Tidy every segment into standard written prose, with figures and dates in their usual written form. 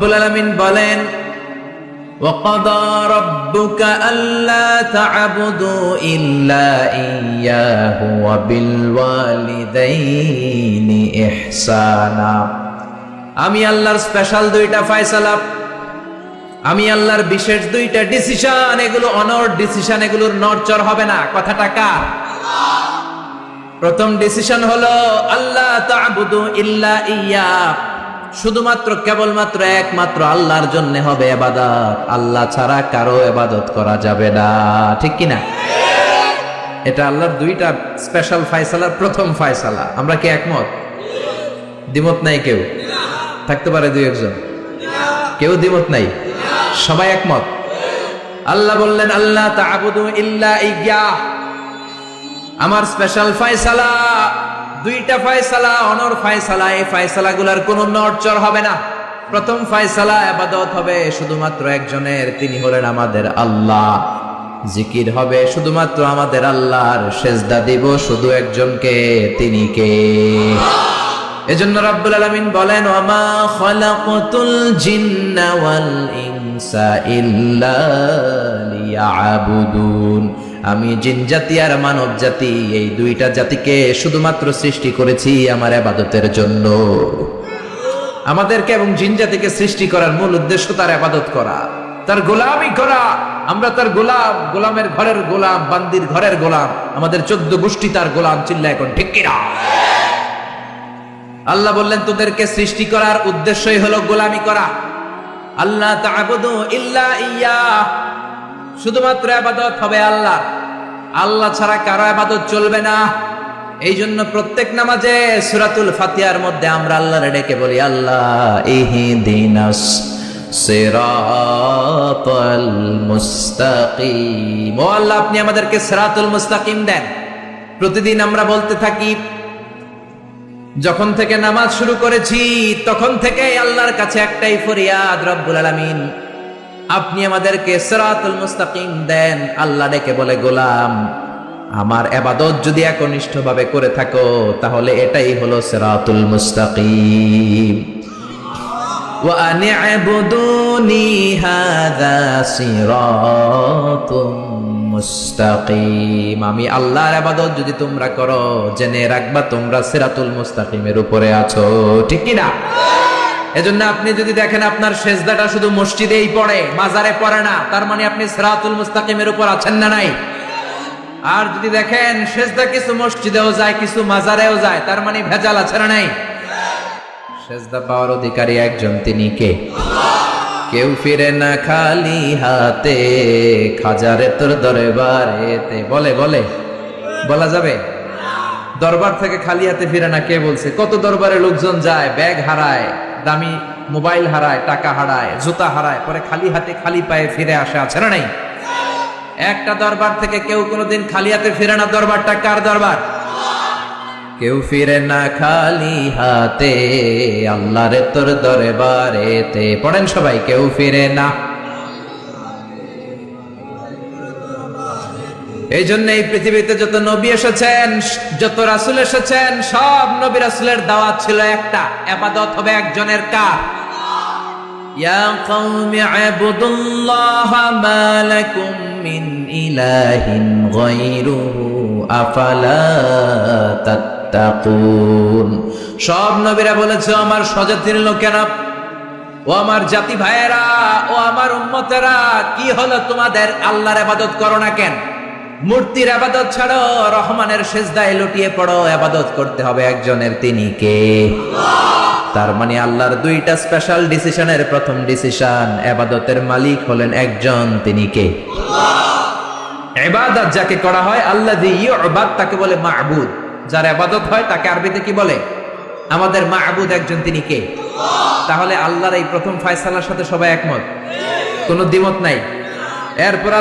রব্বুল আলামিন বলেন وَقَضَى رَبُّكَ أَلَّا تَعْبُدُوا إِلَّا إِيَّاهُ وَبِالْوَالِدَيْنِ إِحْسَانًا। আমি আল্লাহর স্পেশাল দুইটা ফয়সালা, আমি আল্লাহর বিশেষ দুইটা ডিসিশন, এগুলো অনর ডিসিশন, এগুলোর নড়চড় হবে না। কথাটা কার? প্রথম ডিসিশন হলো আল্লাহ তা'বুদু ইল্লা ইয়্যা, শুধুমাত্র কেবলমাত্র একমাত্র আল্লাহর জন্য হবে ইবাদত, আল্লাহ ছাড়া কারো ইবাদত করা যাবে না। ঠিক কি না? এটা আল্লাহর দুইটা স্পেশাল ফয়সালার প্রথম ফয়সালা। আমরা কি একমত? দ্বিমত নাই কেউ? থাকতে পারে দুই একজন, কেউ দ্বিমত নাই, সবাই একমত। আল্লাহ বললেন আল্লাহ তা'বুদু ইল্লা ইয়্যা, আমার স্পেশাল ফয়সালা, দুইটা ফয়সালা, অনর ফয়সালা, এই ফয়সালাগুলোর কোনো নড়চড় হবে না। প্রথম ফয়সালা ইবাদত হবে শুধুমাত্র একজনের, তিনি হলেন আমাদের আল্লাহ। জিকির হবে শুধুমাত্র আমাদের আল্লাহর, সেজদা দিব শুধু একজনকে, তিনি কে? এজন্য রব্বুল আলামিন বলেন ওয়ামা খালাকাতুল জিন্না ওয়াল ইনসা ইল্লা লিয়াবুদুন, আমি জিন জাতি আর মানব জাতি, এই দুইটা জাতিকে শুধুমাত্র সৃষ্টি করেছি আমার ইবাদতের জন্য। আমাদেরকে এবং জিন জাতিকে সৃষ্টি করার মূল উদ্দেশ্য তার ইবাদত করা, তার গোলামি করা। আমরা তার গোলাম, গোলামের ঘরের গোলাম, বান্দির ঘরের গোলাম, আমাদের 14 গোষ্ঠী তার গোলাম। চিল্লা এখন ঠিক কিনা? আল্লাহ বললেন তোদেরকে সৃষ্টি করার উদ্দেশ্যই হলো গোলামি করা। আল্লাহ তা'বুদু ইল্লা ইয়্যা, শুধুমাত্র ইবাদত হবে আল্লাহ, আল্লাহ ছাড়া কারো ইবাদত চলবে না। এই জন্য প্রত্যেক নামাজে সূরাতুল ফাতিহার মধ্যে আমরা আল্লাহরে ডেকে বলি আল্লাহ ইহদিনাস সিরাতাল মুস্তাকিম, ও আল্লাহ আপনি আমাদেরকে সিরাতুল মুস্তাকিম দেন। প্রতিদিন আমরা বলতে থাকি, যখন থেকে নামাজ শুরু করেছি তখন থেকে আল্লাহর কাছে একটাই ফরিয়াদ, রব্বুল আলামিন আপনি আমাদেরকে সিরাতুল মুস্তাকিম দেন। আল্লাহ ডেকে বলে গোলাম আমার ইবাদত যদি একনিষ্ঠভাবে করে থাকো তাহলে এটাই হলো সিরাতুল মুস্তাকিম। ওয়া আনি'বুদুনি হাযা সিরাতুম মুস্তাকিম, আমি আল্লাহর ইবাদত যদি তোমরা করো জেনে রাখবা তোমরা সিরাতুল মুস্তাকিমের উপরে আছো। ঠিক কি না? এজন্য আপনি যদি দেখেন আপনার সেজদাটা শুধু মসজিদেই পড়ে, মাজারে পড়ে না, তার মানে আপনি সিরাতুল মুস্তাকিমের উপর আছেন না নাই? আর যদি দেখেন সেজদা কিছু মসজিদেও যায় কিছু মাজারেও যায়, তার মানে ভেজাল আছে না নাই? সেজদা পাওয়ার অধিকারী একজন, তিনি কে? কেউ ফিরে না খালি হাতে, খাজারে তোর দরবারেতে। বলে বলা যাবে? দরবার থেকে খালি হাতে ফিরে না, কে বলছে? কত দরবারে লোকজন যায়, ব্যাগ হারায়, দামি মোবাইল হারায়, টাকা হারায়, জুতা হারায়, পরে খালি হাতে খালি পায়ে ফিরে আসে, আছে না নাই? একটা দরবার থেকে কেউ কোনোদিন খালি হাতে ফিরে না। দরবারটা কার দরবার? কেউ ফিরে না খালি হাতে, আল্লাহরে তোর দরবারেতে। পড়েন সবাই, কেউ ফিরে না। এই জন্য এই পৃথিবীতে যত নবী এসেছেন, যত রাসূল এসেছেন, সব নবী রাসূলের দাওয়াত ছিল একটা, ইবাদত হবে একজনের। কার? ইয়া কওমি ইবুদুল্লাহা মা লাকুম মিন ইলাহিন গায়রুহু আফালা তাত্তাকুন। সব নবীরা বলেছে আমার স্বজাতির লোকেরা, ও আমার জাতি ভাইয়েরা, ও আমার উম্মতেরা, কি হলো তোমাদের? আল্লাহর ইবাদত করো না কেন? মূর্তির ইবাদত ছাড়ো, রহমানের সিজদায় লুটিয়ে পড়ো। ইবাদত করতে হবে একজনের, তিনি কে? তার মানে আল্লাহর দুইটা স্পেশাল ডিসিশনের প্রথম ডিসিশন, ইবাদতের মালিক হলেন একজন, তিনি কে? ইবাদত যাকে করা হয়, আল্লাযী ইউবাদ, তাকে বলে মা'বুদ। যার ইবাদত হয় তাকে আরবিতে কি বলে? আমাদের মা'বুদ একজন, তিনি কে? তাহলে আল্লাহর এই প্রথম ফয়সালার সাথে সবাই একমত, কোনো দ্বিমত নাই। এরপরে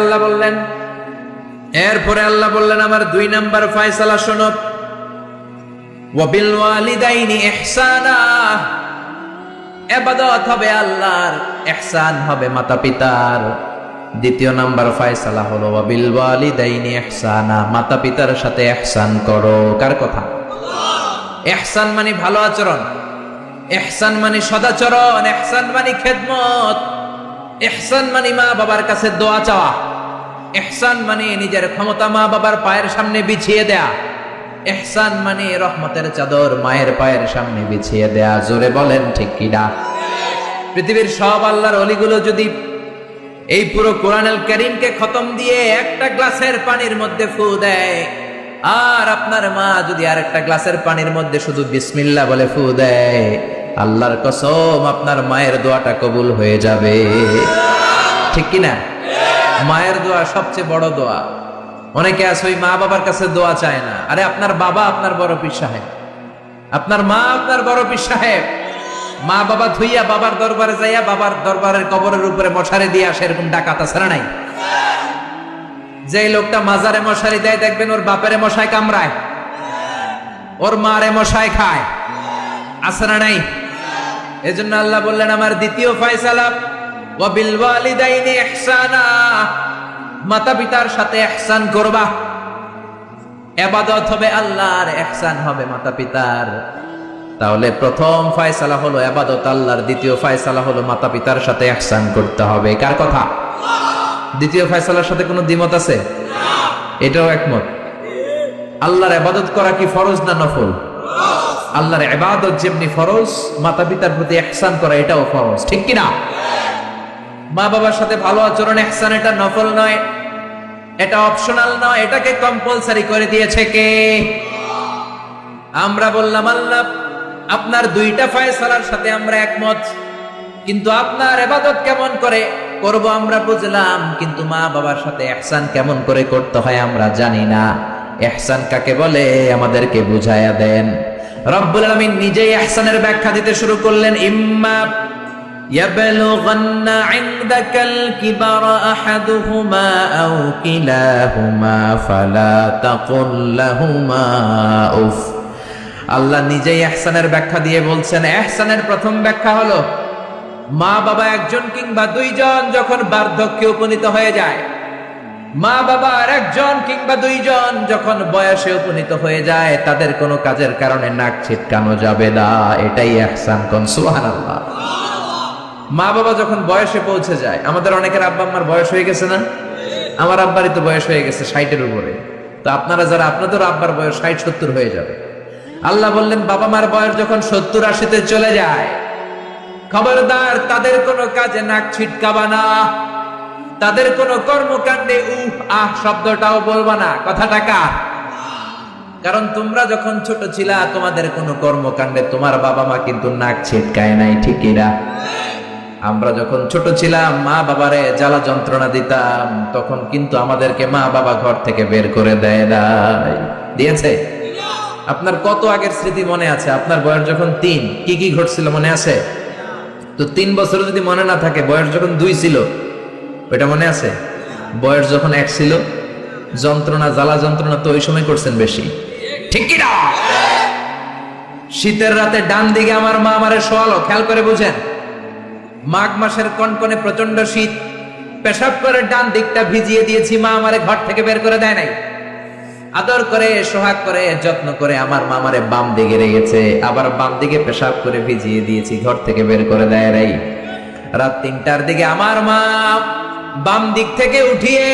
আল্লাহ বললেন আমার 2 নাম্বার ফয়সালা শোনো, ওয়া বিল ওয়ালিদাইনি ইহসানা, ইবাদত হবে আল্লাহর, ইহসান হবে মাতা পিতার। দ্বিতীয় নাম্বার ফয়সালা হলো ওয়া বিল ওয়ালিদাইনি ইহসানা, মাতা পিতার সাথে ইহসান করো। কার কথা? ইহসান মানে ভালো আচরণ। ইহসান মানে সদাচরণ, ইহসান মানে খেদমত, ইহসান মানে মা বাবার কাছে দোয়া চাওয়া, ইহসান মানে নিজের ক্ষমতা মা বাবার পায়ের সামনে বিছিয়ে দেয়া, ইহসান মানে রহমতের চাদর মায়ের পায়ের সামনে বিছিয়ে দেয়া। জোরে বলেন ঠিক কিনা? পৃথিবীর সব আল্লাহর ওলিগুলো যদি এই পুরো কোরআনুল কারীমকে খতম দিয়ে একটা গ্লাসের পানির মধ্যে ফু দেয়, আর আপনার মা যদি আরেকটা গ্লাসের পানির মধ্যে শুধু বিসমিল্লাহ বলে ফু দেয়, আল্লাহর কসম আপনার মায়ের দোয়াটা কবুল হয়ে যাবে। ঠিক কিনা? মায়ের দোয়া সবচেয়ে বড় দোয়া। অনেকে আছে ওই মা বাবার কাছে দোয়া চায় না। আরে আপনার বাবা আপনার বড় পীর সাহেব, আপনার মা আপনার বড় পীর সাহেব। মা বাবা ধুইয়া বাবার দরবারে যাইয়া বাবার দরবারের কবরের উপরে মশারি দিয়ে আসে, এরকম ডাকাত আছে না নাই? যে লোকটা মাজারে মশারি দেয় দেখবেন ওর বাপেরে মশায় কামড়ায়, ওর মারে মশায় খায়, আছে না নাই? এজন্য আল্লাহ বললেন আমার দ্বিতীয় ফয়সালা ওয়া বিল ওয়ালিদাইনি ইহসানা, মাতা পিতার সাথে ইহসান করবা। ইবাদত হবে আল্লাহর, ইহসান হবে মাতা পিতার। তাহলে প্রথম ফয়সালা হলো ইবাদত আল্লাহর, দ্বিতীয় ফয়সালা হলো মাতা পিতার সাথে ইহসান করতে হবে। কার কথা? দ্বিতীয় ফয়সালার সাথে কোনো দ্বিমত আছে? এটাও একমত। আল্লাহর ইবাদত করা কি ফরজ না নফল? আল্লাহর ইবাদত যেমনি ফরজ, মাতা পিতার প্রতি ইহসান করা এটাও ফরজ। ঠিক কি না? মা বাবার সাথে ভালো আচরণ ইহসান, এটা নফল নয়, এটা অপশনাল নয়, এটাকে কম্পালসারি করে দিয়েছে কে? আমরা বললাম আল্লাহ আপনার দুইটা ফয়সালার সাথে আমরা একমত, কিন্তু আপনার ইবাদত কেমন করে করব আমরা বুঝলাম, কিন্তু মা বাবার সাথে ইহসান কেমন করে করতে হয় আমরা জানি না। ইহসান কাকে বলে আমাদেরকে বুঝায়া দেন। রব্বুল আলামিন নিজেই ইহসানের ব্যাখ্যা দিতে শুরু করলেন। ইম্মা ইয়াবলুগান্না ইনদাকাল কিবারা আহাদুহুমা আও কিলাহুমা ফালা তাকুল লাহুমা উফ। আল্লাহ নিজেই ইহসানের ব্যাখ্যা দিয়ে বলছেন, ইহসানের প্রথম ব্যাখ্যা হলো মা বাবা একজন কিংবা দুইজন যখন বার্ধক্যে উপনীত হয়ে যায়, মা বাবার একজন কিংবা দুইজন যখন বয়সে উপনীত হয়ে যায়, তাদের কোনো কাজের কারণে নাক ছিটকানো যাবে না। এটাই ইহসান। কোন সুবহানাল্লাহ। মা বাবা যখন বয়সে পৌঁছে যায়, আমাদের অনেকের আব্বা আম্মার বয়স হয়ে গেছে না? আমার আব্বারই তো বয়স হয়ে গেছে 60-এর উপরে। তো আপনারা যারা, আপনাদের আব্বার বয়স 60-70 হয়ে যাবে। আল্লাহ বললেন বাবা মার বয়স যখন 70-80-তে চলে যায়, খবরদার তাদের কোনো কাজে নাক ছিটকাবা না, তাদের কোনো কর্মকাণ্ডে উহ আহ শব্দটাও বলবা না। কথাটা কার? কারণ তোমরা যখন ছোট ছিলা তোমাদের কোনো কর্মকাণ্ডে তোমার বাবা মা কিন্তু নাক ছিটকায় নাই। ঠিকই না? আমরা যখন ছোট ছিলাম মা বাবারে জ্বালা যন্ত্রণা দিতাম, তখন কিন্তু আমাদেরকে মা বাবা ঘর থেকে বের করে দেয় নাই। দিয়েছে? আপনার কত আগের স্মৃতি মনে আছে? আপনার বয়স যখন 3 কি কি ঘটছিল মনে আছে? তো 3 বছর যদি মনে না থাকে, বয়স যখন 2 ছিল ওইটা মনে আছে? বয়স যখন 1 ছিল, যন্ত্রণা জ্বালা যন্ত্রণা তো ওই সময় করছেন বেশি। ঠিক কি না? শীতের রাতে ডান দিকে আমার মা আমারে শোয়ালো, খেয়াল করে বুঝেন। মাঘ মাসের কনকনে প্রচন্ড শীত, পেশাব করে ডান দিকটা ভিজিয়ে দিয়েছি, মা আমারে ঘর থেকে বের করে দেয় নাই। আদর করে সোহাগ করে যত্ন করে আমার মা আমারে বাম দিকে রেখেছে, আবার বাম দিকে পেশাব করে ভিজিয়ে দিয়েছি, ঘর থেকে বের করে দেয় নাই। রাত 3টার দিকে আমার মা বাম দিক থেকে উঠিয়ে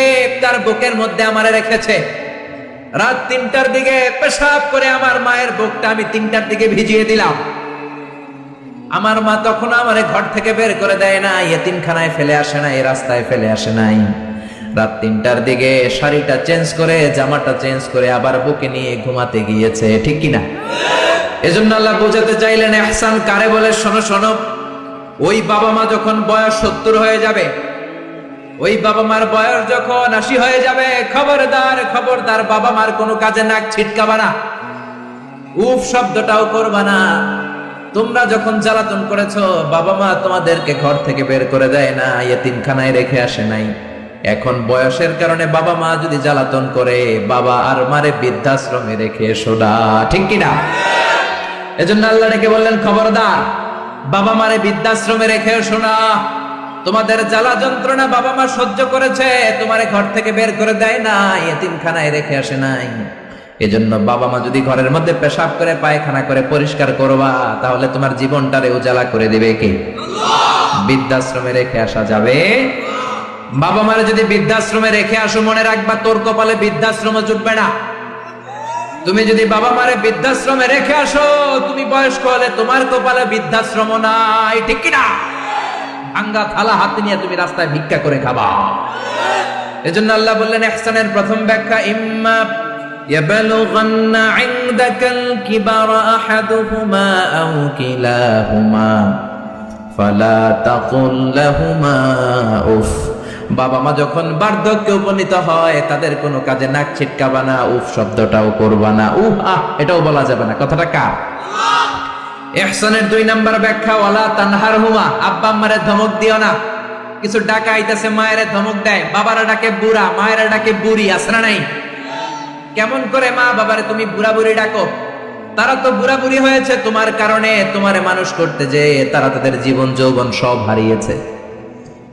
তার বুকের মধ্যে আমারে রেখেছে। রাত 3টার দিকে পেশাব করে আমার মায়ের বুকটা আমি 3টার দিকে ভিজিয়ে দিলাম। আমার মা তখন আমারে ঘর থেকে বের করে দেয় না, ইয়েতিমখানায় ফেলে আসে না, এই রাস্তায় ফেলে আসে নাই। রাত 3টার দিকে শাড়িটা চেঞ্জ করে, জামাটা চেঞ্জ করে আবার বুকে নিয়ে ঘুমাতে গিয়েছে। ঠিক কিনা? এজন্য আল্লাহ বোঝাতে চাইলেন ইহসান কারে বলে। শোনো শোনো, ওই বাবা মা যখন বয়স 70 হয়ে যাবে, ওই বাবা মার বয়স যখন 80 হয়ে যাবে, খবরদার খবরদার বাবা মার কোনো কাজে নাক ছিটকাবা না, উফ শব্দটাও করবা না। তোমরা যখন জ্বালাতন করেছো, বাবা মা তোমাদেরকে ঘর থেকে বের করে দেয় না, ইয়েতিমখানায় রেখে আসে নাই। এখন বয়সের কারণে বাবা মা যদি জ্বালাতন করে, বাবা আর মারে বৃদ্ধাশ্রমে রেখে এসো না। ঠিক কিনা? এজন্য আল্লাহ ডেকে বললেন খবরদার বাবা মারে বৃদ্ধাশ্রমে রেখে এসো না। তোমাদের জ্বালা যন্ত্রণা বাবা মা সহ্য করেছে, তোমারে ঘর থেকে বের করে দেয় না, ইয়েতিমখানায় রেখে আসে নাই। এজন্য বাবা মা যদি ঘরের মধ্যে পেশাব করে পায়খানা করে পরিষ্কার করবা, তাহলে তোমার জীবনটারে উজালা করে দিবে কে? বৃদ্ধাশ্রমে রেখে আসা যাবে? বাবা মারে যদি বৃদ্ধাশ্রমে রেখে আসো, মনে রাখবা তোর কপালে বৃদ্ধাশ্রম জুটবে না। তুমি যদি বাবা মারে বৃদ্ধাশ্রমে রেখে আসো, তুমি বয়স্ক হলে তোমার কপালে বৃদ্ধাশ্রম নাই, ঠিক কিনা? ভাঙ্গা থালা হাতে নিয়ে তুমি রাস্তায় ভিক্ষা করে খাবা। এজন্য আল্লাহ বললেন ইহসানের প্রথম ব্যাখ্যা, ইম্মা ইয়াবলুগান্না ইনদাকাল কিবারা আহাদুহুমা আও কিলাহুমা ফালা তাকুল লাহুমা উফ। বাবা মা যখন বার্ধক্যে উপনীত হয়, তাদের কোনো কাজে নাক ছিটকাবা না, উফ শব্দটাও করবা না, উফ আহ এটাও বলা যাবে না। কথাটা কার? ইহসানের 2 নাম্বার ব্যাখ্যা, ওয়ালা তানহারহুমা, আব্বা আম্মারে ধমক দিও না। কিছু ডাকা আইতাছে, মায়েরে ধমক দেয়, বাবারা ডাকে বুড়া, মায়েরা ডাকে বুড়ি, আছে না নাই? কেমন করে মা বাবারে তুমি বুড়া বুড়ি ডাকো? তারা তো বুড়া বুড়ি হয়েছে তোমার কারণে। তোমারে মানুষ করতে যে তারা তাদের জীবন যৌবন সব হারিয়েছে।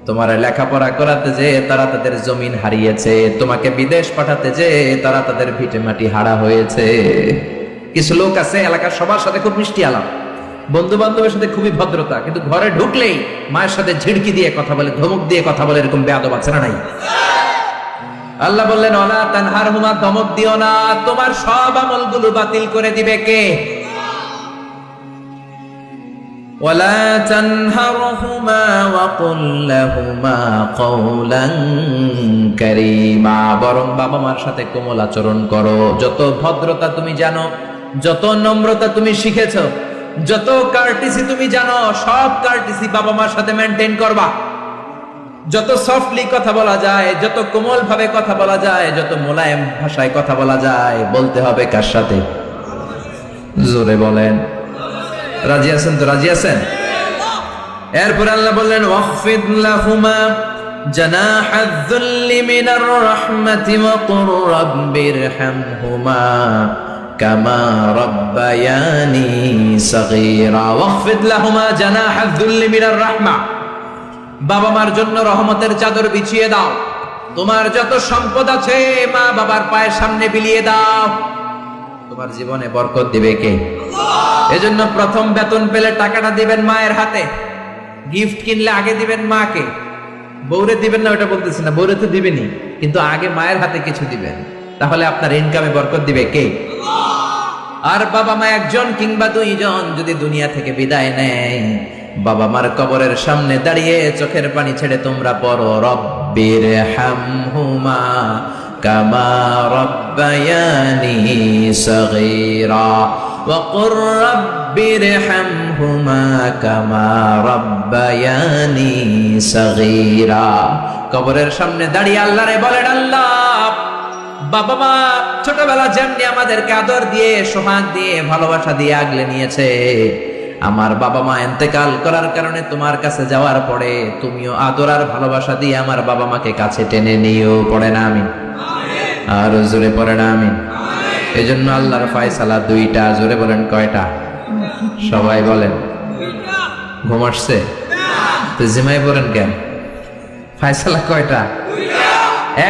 তোমারে লেখাপড়া করাতে যে তারা তাদের জমিন হারিয়েছে। তোমাকে বিদেশ পাঠাতে যে তারা তাদের ভিটে মাটি হারা হয়েছে। কিছু লোক আছে এলাকার সবার সাথে খুব মিষ্টি আলাপ, বন্ধু বান্ধবের সাথে খুবই ভদ্রতা, কিন্তু ঘরে ঢুকলেই মায়ের সাথে ঝিড়কি দিয়ে কথা বলে, ধমক দিয়ে কথা বলে, এরকম বেয়াদব আছে না নাই? আল্লাহ বললেন ওয়ালা তানহারহুমা, ধমক দিও না, তোমার সব আমলগুলো বাতিল করে দিবে কে? ওয়ালা তানহারহুমা ওয়া কুল লাহুমা কওলান কারীমা, বরং বাবা মার সাথে কোমল আচরণ করো। যত ভদ্রতা তুমি জানো, যত নম্রতা তুমি শিখেছো, যত কার্টিসি তুমি জানো, সব কার্টিসি বাবা মার সাথে মেনটেন করবা। যত সফটলি কথা বলা যায়, যত কোমল ভাবে কথা বলা যায়, যত মোলায়েম ভাষায় কথা বলা যায়, বলতে হবে কার সাথে? জোরে বলেন, রাজি আছেন তো? রাজি আছেন? এরপর আল্লাহ বললেন ওয়াখফিদ লাহুমা জানাহায যুল্লি মিনার রাহমাতি ওয়া কুর রাব্বিরহামহুমা কামা রাব্বায়ানি সাগীরা। ওয়াখফিদ লাহুমা জানাহায যুল্লি মিনার রাহমা, বাবা মার জন্য রহমতের চাদর বিছিয়ে দাও। তোমার যত সম্পদ আছে মা বাবার পায়ের সামনে বিলিয়ে দাও, তোমার জীবনে বরকত দিবে কে? এজন্য প্রথম বেতন পেলে টাকাটা দিবেন মায়ের হাতে, গিফট কিনলে আগে দিবেন মাকে। বউরে দিবেন না ওটা বলতেছি না, বউরে তো দিবেনই, কিন্তু আগে মায়ের হাতে কিছু দিবেন, তাহলে আপনার ইনকামে বরকত দিবে কে? আর বাবা মা একজন কিংবা 2 জন যদি দুনিয়া থেকে বিদায় নেয়, বাবা মার কবরের সামনে দাঁড়িয়ে চোখের পানি ছেড়ে তোমরা পড়ো রব্বিরহামহুমা কামা রাব্বায়ানি সাগীরা ওয়া কুর রাব্বিরহামহুমা কামা রাব্বায়ানি সাগীরা। কবরের সামনে দাঁড়িয়ে আল্লাহরে বলেন, আল্লাহ বাবা মা ছোটবেলা যেমনি আমাদেরকে আদর দিয়ে, সোহাগ দিয়ে, ভালোবাসা দিয়ে আগলে নিয়েছে, আমার বাবা মা ইন্তেকাল করার কারণে তোমার কাছে যাওয়ার পরে তুমিও আদর আর ভালোবাসা দিয়ে আমার বাবা মাকে কাছে টেনে নিও। পড়ে না আমিন? আর জোরে পড়ে না আমিন? এজন্য আল্লাহর ফয়সালা 2টা। জোরে বলেন কয়টা? সবাই বলেন। ঘুম আসছে তো জিমাই পড়েন কেন? ফয়সালা কয়টা?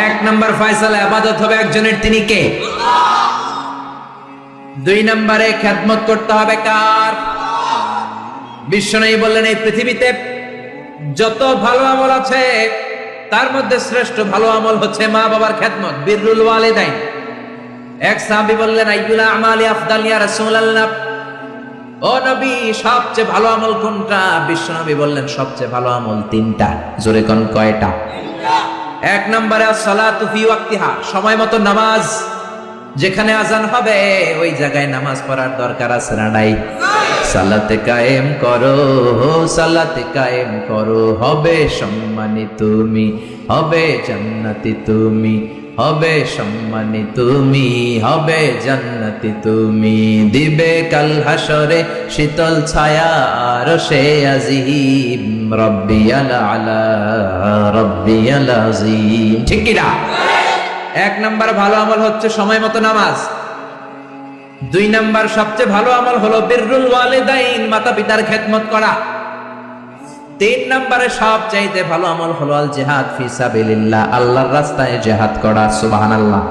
1 নাম্বার ফয়সালা, ইবাদত হবে একজনের, তিনি কে? 2 নম্বরে খেদমত করতে হবে কার? বিশ্বনবী বললেন এই পৃথিবীতে যত ভালো আমল আছে তার মধ্যে শ্রেষ্ঠ ভালো আমল হচ্ছে মা বাবার খেদমত, বিররুল ওয়ালিদাইন। এক সাহাবী বললেন আইয়ুল আমালি আফদাল ইয়া রাসূলুল্লাহ, ও নবী সবচেয়ে ভালো আমল কোনটা? বিশ্বনবী বললেন সবচেয়ে ভালো আমল 3টা। জোরে কোন কয়টা? 1 নম্বরে as-সালাতু ফি ওয়াক্তিহা, সময় মতো নামাজ। যেখানে আজান হবে ওই জায়গায় নামাজ পড়ার দরকার আছে না নাই? সালাতে কায়েম করো, সালাতে কায়েম করো, হবে সম্মানী তুমি, হবে জান্নাতি তুমি, হবে সম্মানী তুমি, হবে জান্নাতি তুমি, দিবে কাল হাসরে শীতল ছায়া আরশে আজিম, রব্বিয়াল আলা রব্বিয়াল আযীম। ঠিক কি না? 1 নাম্বার ভালো আমল হচ্ছে সময় মতো নামাজ। 2 নাম্বার সবচেয়ে ভালো আমল হলো বিররুল ওয়ালিদাইন, মাতা পিতার খেদমত করা। 3 নম্বরে সবচাইতে ভালো আমল হলো আল জিহাদ ফি সাবিলিল্লাহ, আল্লাহর রাস্তায় জিহাদ করা। সুবহানাল্লাহ।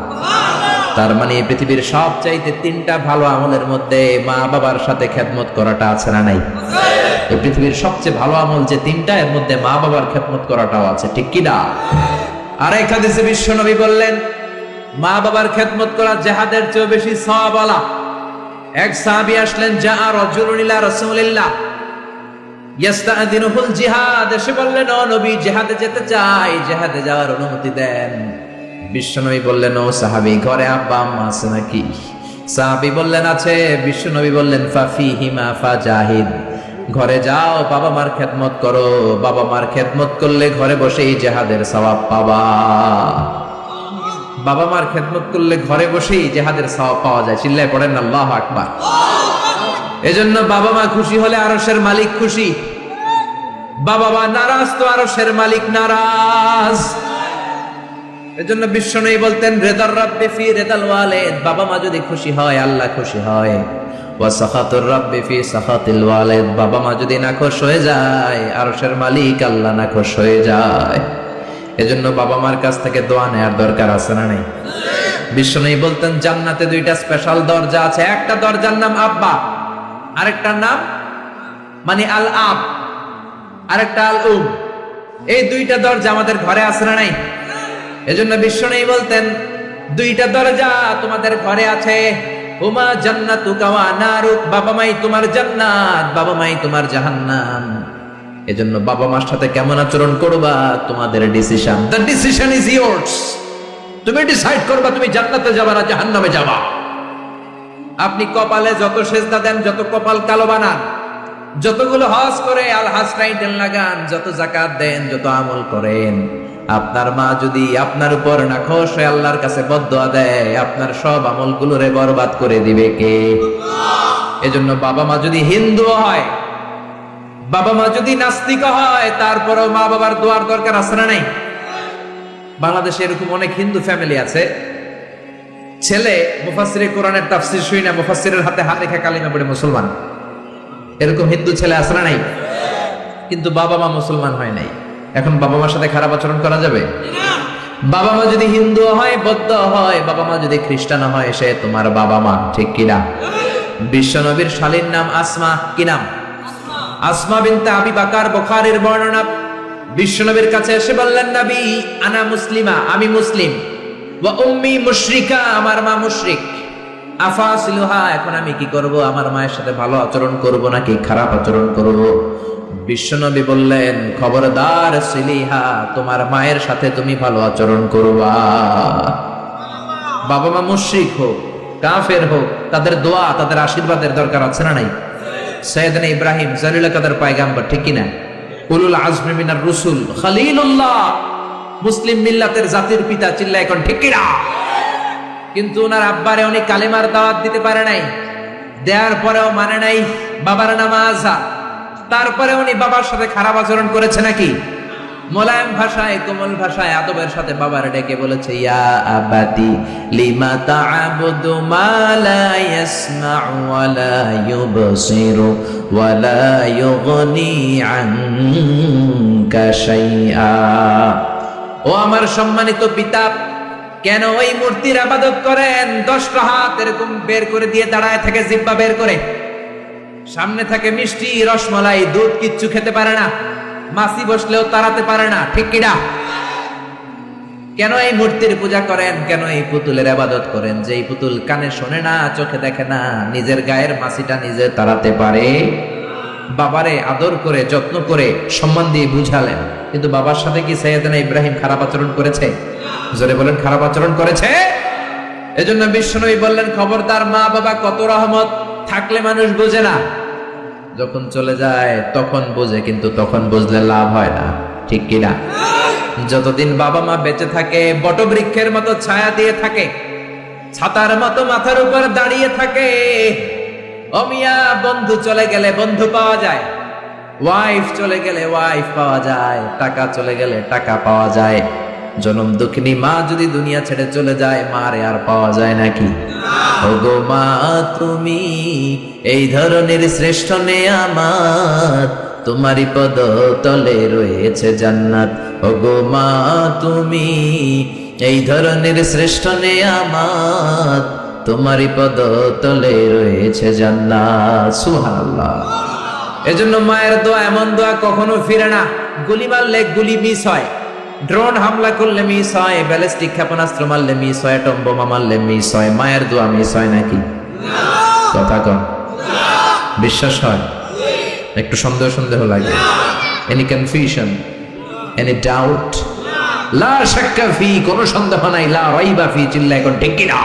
তার মানে এই পৃথিবীর সবচাইতে তিনটা ভালো আমলের মধ্যে মা বাবার সাথে খেদমত করাটা আছে না নাই? এই পৃথিবীর সবচেয়ে ভালো আমল যে তিনটা, এর মধ্যে মা বাবার খেদমত করাটাও আছে, ঠিক কি না? আর এক হাদিসে বিশ্ব নবী বললেন, মা বাবার খেদমত করা জিহাদের চেয়ে বেশি সওয়াবওয়ালা। এক সাহাবী আসলেন, যা রাজুলুন ইলা রাসূলিল্লাহ ইস্তাআযিনুহুল জিহাদ, এসে বললেন, ও নবী, জিহাদে যেতে চাই, জিহাদে যাওয়ার অনুমতি দেন। বিশ্বনবী বললেন, ও সাহাবী, ঘরে আব্বা আম্মা আছে নাকি? সাহাবী বললেন, আছে। বিশ্বনবী বললেন, ফাফিহিমা ফাজাহিদ, ঘরে যাও, বাবা মার খেদমত করো। বাবা মার খেদমত করলে ঘরে বসেই জিহাদের সওয়াব পাবা। বাবা মার খেদমত করলে ঘরে বসেই জিহাদের সওয়াব পাওয়া যায়। চিল্লায় পড়েন আল্লাহু আকবার। এজন্য বাবা মা খুশি হলে আরশের মালিক খুশি, বাবা মা নারাজ তো আরশের মালিক নারাজ। এজন্য বিশ্বনবী বলতেন, রিদার রাব্বি ফি রিদাল ওয়ালিদ, বাবা মা যদি খুশি হয় আল্লাহ খুশি হয়। ওয়া সাখাতুর রাব্বি ফি সাখাতিল ওয়ালিদ, বাবা মা যদি নাখোশ হয়ে যায় আরশের মালিক আল্লাহ নাখোশ হয়ে যায়। এজন্য বাবা মার কাছ থেকে দোয়া নেওয়ার দরকার আছে না নেই? বিশ্বনবী বলতেন, জান্নাতে দুইটা স্পেশাল দরজা আছে, একটা দরজার নাম আব্বা, আরেকটার নাম মানে আল আব, আরেকটা আল উম। এই দুইটা দরজা আমাদের ঘরে আছে না নাই? এজন্য বিশ্বনবী বলতেন, দুইটা দরজা তোমাদের ঘরে আছে, হুমা জান্নাতুকা ওয়া নারুক, বাবা মাই তোমার জান্নাত, বাবা মাই তোমার জাহান্নাম। এজন্য বাবা মার সাথে কেমন আচরণ করবা তোমাদের decision, the decision is years. তুমি ডিসাইড করবা তুমি জান্নাতে যাবা না জাহান্নামে যাবা। আপনি কপালে যত সেজদা দেন, যত কপাল কালো বানান, যতগুলো হজ করে আল হাজ টাইটেল লাগান, যত যাকাত দেন, যত আমল করেন, আপনার মা যদি আপনার উপর নাখোশ হয়ে আল্লাহর কাছে বদদুয়া দেয়, আপনার সব আমলগুলোরে বরবাদ করে দিবে কে? এজন্য বাবা মা যদি হিন্দু হয়, বাবা মা যদি নাস্তিক হয়, তারপরেও মা বাবার দোয়ার দরকার আছে না নাই? বাংলাদেশে এরকম অনেক হিন্দু ফ্যামিলি আছে, ছেলে মুফাসসিরে কোরআনের তাফসীর শুনে মুফাসসিরের হাতে হাত রেখে কালিমা পড়ে মুসলমান। এরকম হিন্দু ছেলে আছে না নাই? কিন্তু বাবা মা মুসলমান হয় নাই। এখন বাবা মার সাথে খারাপ আচরণ করা যাবে? বাবা মা যদি হিন্দু হয়, বৌদ্ধ হয়, বাবা মা যদি খ্রিস্টান হয়, সে তোমার বাবা মা, ঠিক কিনা? বিশ্বনবীর শালীর নাম আসমা। কি নাম? আসমা বিনতে আবি বকর, বুখারীর বর্ণনা। বিশ্বনবীর কাছে এসে বললেন, নবী, আনা মুসলিমা, আমি মুসলিম, ওয়া উম্মি মুশরিকা, আমার মা মুশরিক, আফাসিলুহা, এখন আমি কি করব? আমার মায়ের সাথে ভালো আচরণ করব নাকি খারাপ আচরণ করব? বিশ্বনবী বললেন, খবরদার সিলিহা, তোমার মায়ের সাথে তুমি ভালো আচরণ করবা। বাবা মা মুশরিক হোক, কাফের হোক, তাদের দোয়া, তাদের আশীর্বাদের দরকার আছে না নাই? সাইয়েদনা ইব্রাহিম জালিল কাদের পয়গাম্বর, ঠিক কিনা? উলুল আজমি মিনার রুসুল, খলিলুল্লাহ, মুসলিম মিল্লাতের জাতির পিতা, চিল্লা এখন ঠিক কিনা? কিন্তু ওনার আব্বারে উনি কালেমার দাওয়াত দিতে পারে নাই, দেওয়ার পরেও মানে নাই বাবার নামাজ। তারপরে উনি বাবার সাথে খারাপ আচরণ করেছে নাকি? মোলায়েম ভাষায়, কোমল ভাষায়, আদবের সাথে বাবার ডেকে বলেছে, ইয়া আবাতি লিমা তা'বুদু মা লা ইয়াসমা'ু ওয়া লা ইউবসিরু ওয়া লা ইউগনি আনকা শাইআ। ও আমার সম্মানিত পিতা, কেন ওই মূর্তির ইবাদত করেন? 10টা হাত এরকম বের করে দিয়ে দাঁড়ায় থাকে, জিহ্বা বের করে, সামনে থাকে মিষ্টি, রসমালাই, দুধ, কিচ্ছু খেতে পারে না, মাছি বসলেও তাড়াতে পারে না, ঠিক কিনা? কেন এই মূর্তির পূজা করেন? কেন এই পুতুলের ইবাদত করেন? যে এই পুতুল কানে শোনে না, চোখে দেখে না, নিজের গায়ের মাছিটা নিজে তাড়াতে পারে? বাবারে আদর করে, যত্ন করে, সম্মান দিয়ে বুঝালেন। কিন্তু বাবার সাথে কি সাইয়েদনা ইব্রাহিম খারাপ আচরণ করেছে? জোরে বলেন, খারাপ আচরণ করেছে? এজন্য বিশ্বনবী বললেন, খবরদার, মা বাবা কত রহমত, থাকলে মানুষ বোঝে না, যখন চলে যায় তখন বোঝে, কিন্তু তখন বুঝলে লাভ হয় না, ঠিক কিনা? যতদিন বাবা মা বেঁচে থাকে, বটবৃক্ষের মতো ছায়া দিয়ে থাকে, ছাতার মতো মাথার উপর দাঁড়িয়ে থাকে। অমিয়া, বন্ধু চলে গেলে বন্ধু পাওয়া যায়, ওয়াইফ চলে গেলে ওয়াইফ পাওয়া যায়, টাকা চলে গেলে টাকা পাওয়া যায়। জনম দুঃখিনী মা যদি দুনিয়া ছেড়ে চলে যায়, মারে আর পাওয়া যায় নাকি? ওগো মা, তুমি এই ধরনের শ্রেষ্ঠ নেয়ামত, তোমারই পদ তলে রয়েছে জান্নাত। ওগো মা, তুমি এই ধরনের শ্রেষ্ঠ নেয়ামত তোমারই পদতলে রয়েছে জান্নাত। সুবহানাল্লাহ। এজন্য মায়ের দোয়া এমন দোয়া কখনো ফিরে না। গুলি মারলে গুলি মিস হয়, ড্রোন হামলা করলে মিস হয়, ব্যালিস্টিক ক্ষেপণাস্ত্র মারলে মিস হয়, অ্যাটম বোমা মারলে মিস হয়, মায়ের দোয়া মিস হয় নাকি? কথা কন, বিশ্বাস হয়? একটু সন্দেহ সন্দেহ লাগে? Any confusion, any doubt? লা শাক্কা ফি, কোনো সন্দেহ নাই। লা রাইবা ফি, চিল্লা এখন ঠিক কি না?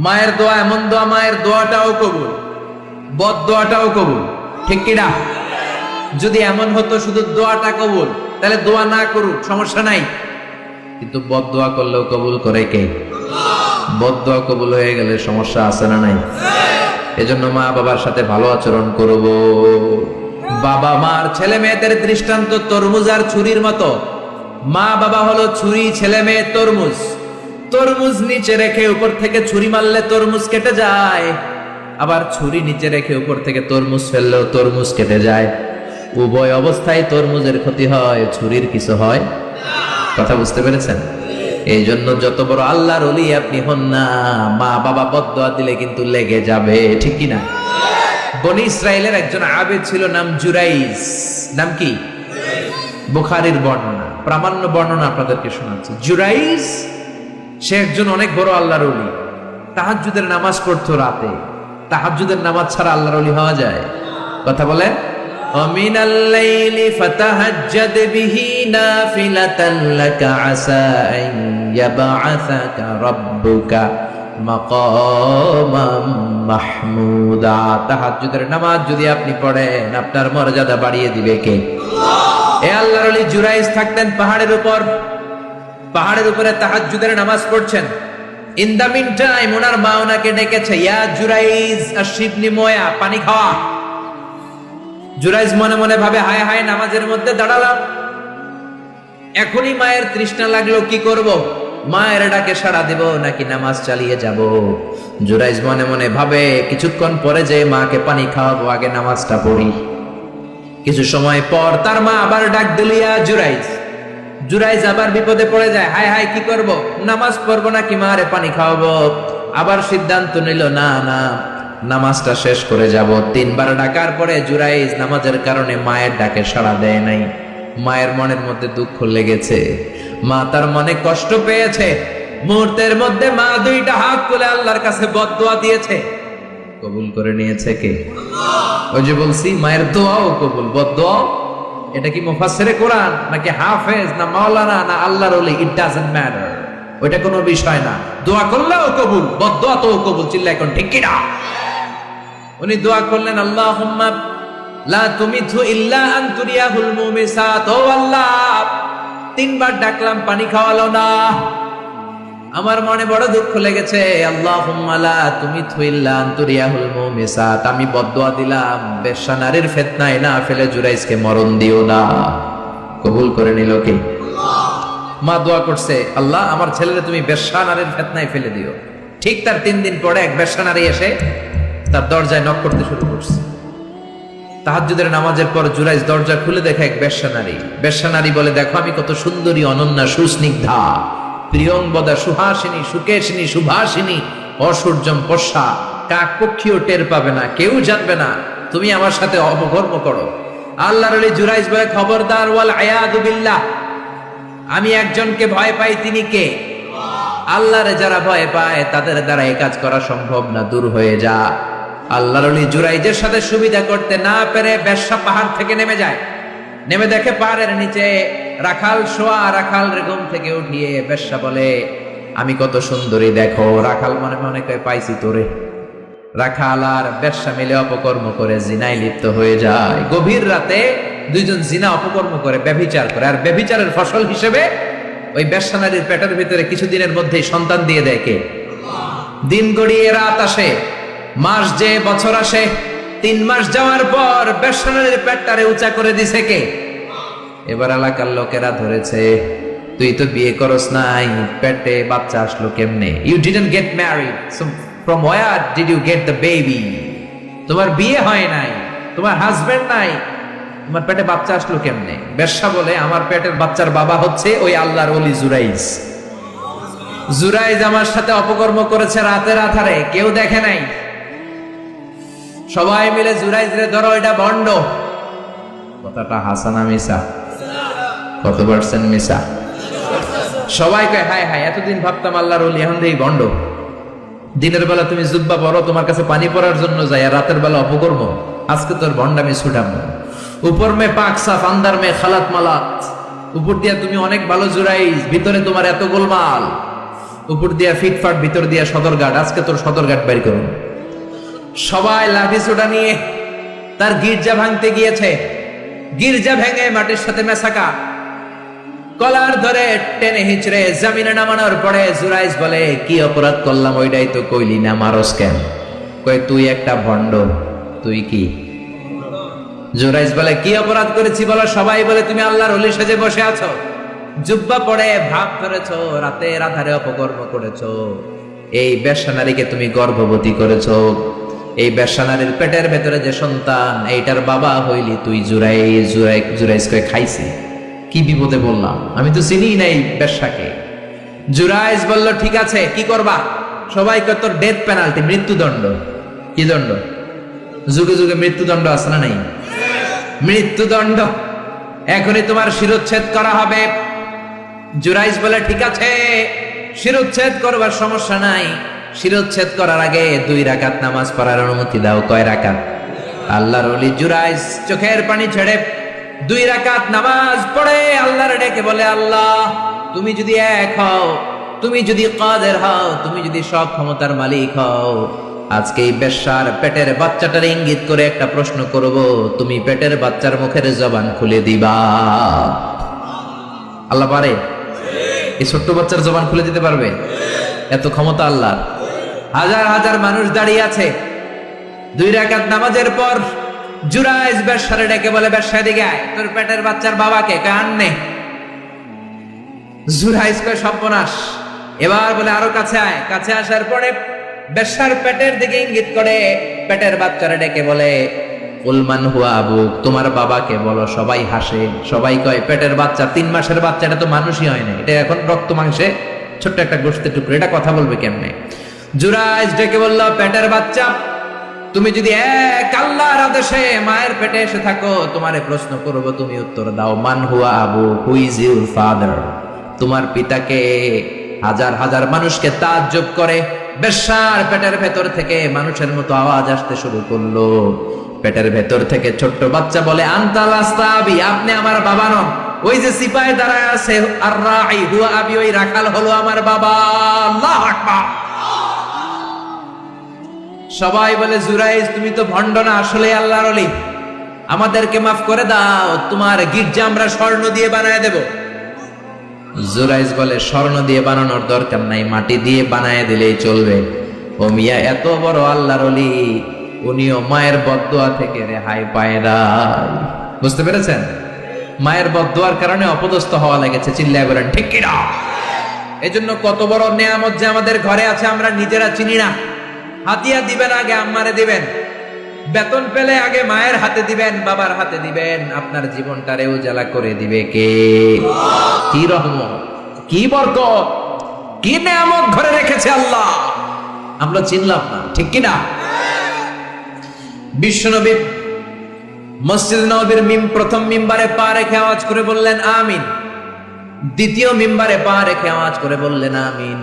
মায়ের দোয়া এমন দোয়া, মায়ের দোয়াটাও কবুল, বদ দোয়াটাও কবুল, ঠিক কি না? যদি এমন হতো শুধু দোয়াটা কবুল, তাহলে দোয়া না করুক, সমস্যা নাই। কিন্তু বদ দোয়া করলেও কবুল করে কে? বদ দোয়া কবুল হয়ে গেলে সমস্যা আছে না নাই? এজন্য মা বাবার সাথে ভালো আচরণ করব। বাবা মার ছেলে মেয়েদের দৃষ্টান্ত তরমুজ আর ছুরির মতো। মা বাবা হলো ছুরি, ছেলে মেয়ে তরমুজ। তরমুজ নিচে রেখে উপর থেকে ছুরি মারলে তরমুজ কেটে যায়, আবার ছুরি নিচে রেখে উপর থেকে তরমুজ ফেললেও তরমুজ কেটে যায়। উভয় অবস্থায় তরমুজের ক্ষতি হয়, ছুরির কিছু হয়। কথা বুঝতে পেরেছেন? এই জন্য যত বড় আল্লাহর ওলি আপনি হন না, মা বাবা বদদোয়া দিলে কিন্তু লেগে যাবে, ঠিক কি না? বনি ইসরায়েলের একজন আবেদ ছিল, নাম জুরাইজ। নাম কি? বুখারীর বর্ণনা, প্রামাণ্য বর্ণনা আপনাদেরকে শোনাচ্ছি। জুরাইজ সে একজন অনেক বড় আল্লাহর ওলি। তাহাজ্জুদের নামাজ পড়তো রাতে। তাহাজ্জুদের নামাজ ছাড়া আল্লাহর ওলি হওয়া যায়? কথা বলেন। ومن الليل فتهجد به نافلة لك عسى أن يبعثك ربك مقاما محمودا। তাহাজ্জুদের নামাজ যদি আপনি পড়েন, আপনার মর্যাদা বাড়িয়ে দিবে কে? এ আল্লাহর ওলি জুরাইজ থাকতেন পাহাড়ের উপর। পাহাড়ের উপরে তাহাজ্জুদের নামাজ পড়ছেন। ইন দা মিন টাইম ওনার মা ওনাকে ডেকেছে, ইয়া জুরাইজ আশরিবনি মোয়া, পানি খাওয়া। জুরাইজ মনে মনে ভাবে, হায় হায়, নামাজের মধ্যে দাঁড়ালাম, এখনই মায়ের তৃষ্ণা লাগলো, কি করব? মায়ের ডাকে সাড়া দেব নাকি নামাজ চালিয়ে যাব? জুরাইজ মনে মনে ভাবে, কিছুক্ষণ পরে যে মাকে পানি খাওয়াবো, আগে নামাজটা পড়ি। কিছু সময় পর তার মা আবার ডাক দিল, ইয়া জুরাইজ। জুরাইজ আবার বিপদে পড়ে যায়, হায় হায়, কি করব? নামাজ পড়বো নাকি মারে পানি খাওয়াবো? আবার সিদ্ধান্ত নিল, না না, নামাজটা শেষ করে যাব। 3 বার ডাকার পরে জুরাইজ নামাজের কারণে মায়ের ডাকে সাড়া দেয় নাই। মায়ের মনের মধ্যে দুঃখ লেগেছে, মা তার মনে কষ্ট পেয়েছে। মুহূর্তের মধ্যে মা 2টা হাত তুলে আল্লাহর কাছে বদদোয়া দিয়েছে। কবুল করে নিয়েছে কে? ওই যে বলছি, মায়ের দোয়াও কবুল, বদদোয়া। এটা কি মুফাসসিরে কোরআন নাকি হাফেজ না মাওলানা না আল্লাহর ওলি, ইট ডাজন্ট ম্যাটার। ওইটা কোনো বিষয় না। দোয়া করলেও কবুল, বদদোয়া তো কবুল, চিল্লা এখন ঠিক কি না? উনি দোয়া করলেন, আল্লাহুম্মা লা তুমিথু ইল্লা আন তুরিয়াহুল মুমিসাত। ও আল্লাহ, 3 বার ডাকলাম, পানি খাওয়ালো না। আমার মনে বড় দুঃখ লেগেছে। আল্লাহুম্মা লা তুমিথু ইল্লা আন তুরিয়াহুল মুমিসাত। আমি বদদোয়া দিলাম, বেশ্যা নারীর ফিতনায় না ফেলে জুরাইজকে মরণ দিও না। কবুল করে নিল কে? মা দোয়া করছে, আল্লাহ, আমার ছেলেরে তুমি বেশ্যা নারীর ফিতনায় ফেলে দিও। ঠিক তার 3 দিন পরে এক বেশ্যা নারী এসে তার দরজায় নক করতে শুরু করছে। তাহাজ্জুদের নামাজের পর জুরাইজ দরজা খুলে দেখে এক বেশ্যা নারী। বেশ্যা নারী বলে, দেখো আমি কত সুন্দরী, অনন্যা, সুস্নিগ্ধা, প্রিয়ংবদা, সুহাসিনী, সুকেশিনী, সুভাষিনী, অসূর্যম পশা, কাক পক্ষীও টের পাবে না, কেউ জানবে না তুমি আমার সাথে অপকর্ম করো। আল্লাহর ওলি জুরাইজ বলে, খবরদার, ওয়াল আয়াদু বিল্লাহ, আমি একজনকে ভয় পাই, তিনি কে? আল্লাহরে যারা ভয় পায় তাদের দ্বারা এই কাজ করা সম্ভব না, দূর হয়ে যা। আল্লাহর ওলি জুরাইজের সাথে সুবিধা করতে না পেরে বেশ্যা পাহাড় থেকে নেমে যায়। নেমে দেখে পাহাড়ের নিচে রাখাল শোয়া। রাখাল ঘুম থেকে উঠিয়ে বেশ্যা বলে, আমি কত সুন্দরী দেখো। রাখাল মনে মনে কয়, পাইছি তোরে। রাখাল আর বেশ্যা মিলে অপকর্ম করে জিনায় লিপ্ত হয়ে যায়। গভীর রাতে 2 জন জিনা অপকর্ম করে, ব্যভিচার করে। আর ব্যভিচারের ফসল হিসেবে ওই বেশ্যা নারীর পেটের ভিতরে কিছুদিনের মধ্যেই সন্তান দিয়ে দেয় কে? দিন গড়িয়ে রাত আসে, মাস যে বছর আসে। 3 মাস যাওয়ার পর বেশ্যা নারীর পেটটারে উঁচা করে দিছে কে? এবার এলাকার লোকেরা ধরেছে, তুই তো বিয়ে করস নাই, পেটে বাচ্চা আসলো কেমনে? You didn't get married, so from where did you get the baby? তোমার বিয়ে হয় নাই, তোমার হাজবেন্ড নাই, তোমার পেটে বাচ্চা আসলো কেমনে? বেশ্যা বলে আমার পেটের বাচ্চার বাবা হচ্ছে ওই আল্লাহর ওলি জুরাইজ। জুরাইজ আমার সাথে অপকর্ম করেছে রাতের আধারে, কেউ দেখে নাই। সবাই মিলে জুরাইজ রে ধরো, এটা ভণ্ড। কথাটা হাসানা মিসা? কত পার্সেন্ট মিসা? সবাই কয় হায় হায়, এতদিন ভাবতাম আল্লাহর ওলি, এখন দেখি ভণ্ড। দিনের বেলা তুমি জুব্বা পরো, তোমার কাছে পানি পড়ার জন্য যাই, আর রাতের বেলা অপকর্ম। আজকে তোর ভণ্ডামি ছুটাবো। উপর মে পাক সাফ, আন্দার মে খালাত মালাত। উপর দিয়া তুমি অনেক ভালো জুরাইজ, ভিতরে তোমার এত গোলমাল। উপর দিয়া ফিটফাট, ভিতর দিয়া সদরঘাট। আজকে তোর সদরঘাট বের করুন। সবাই লাঠি সোটা নিয়ে তার গির্জা ভাঙতে গিয়েছে। গির্জা ভেঙে মাটির সাথে মেশাকা, কলার ধরে টেনে হিচড়ে জমিনে নামানোর পরে জুরাইজ বলে, কি অপরাধ করলাম? ওইটাই তো কইলি না, মারস কেন? কই তুই একটা ভণ্ড। তুই কি? জুরাইজ বলে, কি অপরাধ করেছি বলো? সবাই বলে, তুমি আল্লাহর ওলি সেজে বসে আছো, জুব্বা পড়ে ভাব ধরেছো, রাতের আধারে অপকর্ম করেছো, এই বেশ্যা নারীকে তুমি গর্ভবতী করেছো, এই বেশ্যা নারীর পেটের ভেতরে যে সন্তান, এইটার বাবা হইলি তুই জুরাইজ। জুরাইজ কই খাইছি, কি বিপদে বললাম, আমি তো চিনি নাই বেশ্যাকে। জুরাইজ বলল, ঠিক আছে, কি করবা? সবাই কয়, তোর ডেথ পেনাল্টি, মৃত্যুদণ্ড। কি দণ্ড? যুগে যুগে মৃত্যুদণ্ড আছে না নাই? মৃত্যুদণ্ড। এখনই তোমার শিরোচ্ছেদ করা হবে। জুরাইজ বলে, ঠিক আছে, শিরোচ্ছেদ করবার সমস্যা নাই। শিরোচ্ছেদ করার আগে 2 রাকাত নামাজ পড়ার অনুমতি দাও। কয় রাকাত? আল্লাহর ওলি জুরাইজ চোখের পানি ছেড়ে 2 রাকাত নামাজ পড়ে আল্লাহর ডেকে বলে, আল্লাহ তুমি যদি এক হও, তুমি যদি কাদের হও, তুমি যদি সব ক্ষমতার মালিক হও, আজকে এই বেশ্যার পেটের বাচ্চাটার ইঙ্গিত করে একটা প্রশ্ন করব, তুমি পেটের বাচ্চার মুখের জবান খুলে দিবা। আল্লাহ পারে? এই ছোট্ট বাচ্চার জবান খুলে দিতে পারবে? এত ক্ষমতা আল্লাহ। হাজার হাজার মানুষ দাঁড়িয়ে আছে। 2 রাকাত নামাজের পর জুরাইজ বেশ্যারে ডেকে বলে, বেশ্যা দিকে আয়, তোর পেটের বাচ্চার বাবাকে কান্নে। জুরাইজ কয়, সর্বনাশ। এবার বলে, আরো কাছে আয়। কাছে আসার পরে বেশ্যার পেটের দিকে ইঙ্গিত করে পেটের বাচ্চারে ডেকে বলে, উলমান হুয়া আবুক, তোমার বাবাকে বলো। সবাই হাসে। সবাই কয়, পেটের বাচ্চা, 3 মাসের বাচ্চা, এটা তো মানুষই হয় না, এটা এখন রক্ত মাংসে ছোট্ট একটা গোশতের টুকরো, এটা কথা বলবে কেমনে? জুরাইজ ডেকে বলল, পেটের বাচ্চা, তুমি যদি এক আল্লাহর আদেশে মায়ের পেটে এসে থাকো, তোমারে প্রশ্ন করব, তুমি উত্তর দাও। মান হুয়া Abu, who is your father? তোমার পিতাকে? হাজার হাজার মানুষকে তাজ্জব করে বেশ্যার পেটের ভেতর থেকে মানুষের মতো আওয়াজ আসতে শুরু করলো। পেটের ভেতর থেকে ছোট্ট বাচ্চা বলে, আনতাল আস্তাবি, আপনি আমার বাবা নন। ওই যে সিপাহি দাঁড়ায় আছে, আর রাই হুয়া আবি, ওই রাখাল হলো আমার বাবা। আল্লাহু আকবার। সবাই বলে, জুরাইজ তুমি তো ভণ্ড না, আসলে আল্লাহর ওলি, আমাদেরকে মাফ করে দাও, তোমার গির্জা আমরা স্বর্ণ দিয়ে বানায় দেব। জুরাইজ বলে, স্বর্ণ দিয়ে বানানোর দরকার নাই, মাটি দিয়ে বানায় দিলেই চলবে। ও মিয়া, এত বড় আল্লাহর ওলি, উনিও মায়ের বদদোয়া থেকে রেহাই পায় না। বুঝতে পেরেছেন? মায়ের বদদোয়ার কারণে অপদস্থ হওয়া লেগেছে। চিল্লায় বলেন ঠিক কিনা? এজন্য কত বড় নেয়ামত যে আমাদের ঘরে আছে আমরা নিজেরা চিনি না। হাতিয়া দিবেন আগে আম্মারে দিবেন, বেতন পেলে আগে মায়ের হাতে দিবেন, বাবার হাতে দিবেন, আপনার জীবনটারে উজালা করে দিবে কে? কি রহমত, কি বরকত, কি নেয়ামত ঘরে রেখেছে আল্লাহ, আমরা চিনলাম না। ঠিক কিনা? বিশ্বনবী মসজিদ নববীর প্রথম মিম্বারে পা রেখে আওয়াজ করে বললেন আমিন। দ্বিতীয় মিম্বারে পা রেখে আওয়াজ করে বললেন আমিন।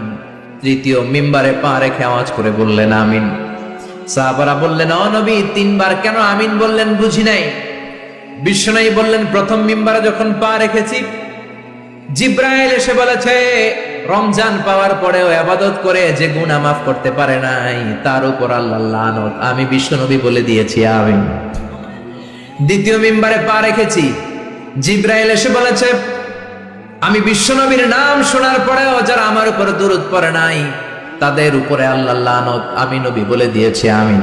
তৃতীয় মিম্বারে পা রেখে আওয়াজ করে বললেন আমিন। সাহাবারা বললেন, ও নবী, 3 বার কেন আমিন বললেন? বুঝি নাই। বিশ্বনবী বললেন, প্রথম মিম্বারে যখন পা রেখেছি, জিব্রাইল এসে বলেছে, রমজান পাওয়ার পরেও ইবাদত করে যে গুনাহ মাফ করতে পারে নাই, তার উপর আল্লাহর লানত। আমি বিশ্বনবী বলে দিয়েছি আমিন। দ্বিতীয় মিম্বারে পা রেখেছি, জিব্রাইল এসে বলেছে, আমি বিশ্বনবীর নাম শোনার পরেও যারা আমার উপর দরুদ পড়ে নাই, তাদের উপরে আল্লাহর লানত। আমি নবী বলে দিয়েছি আমিন।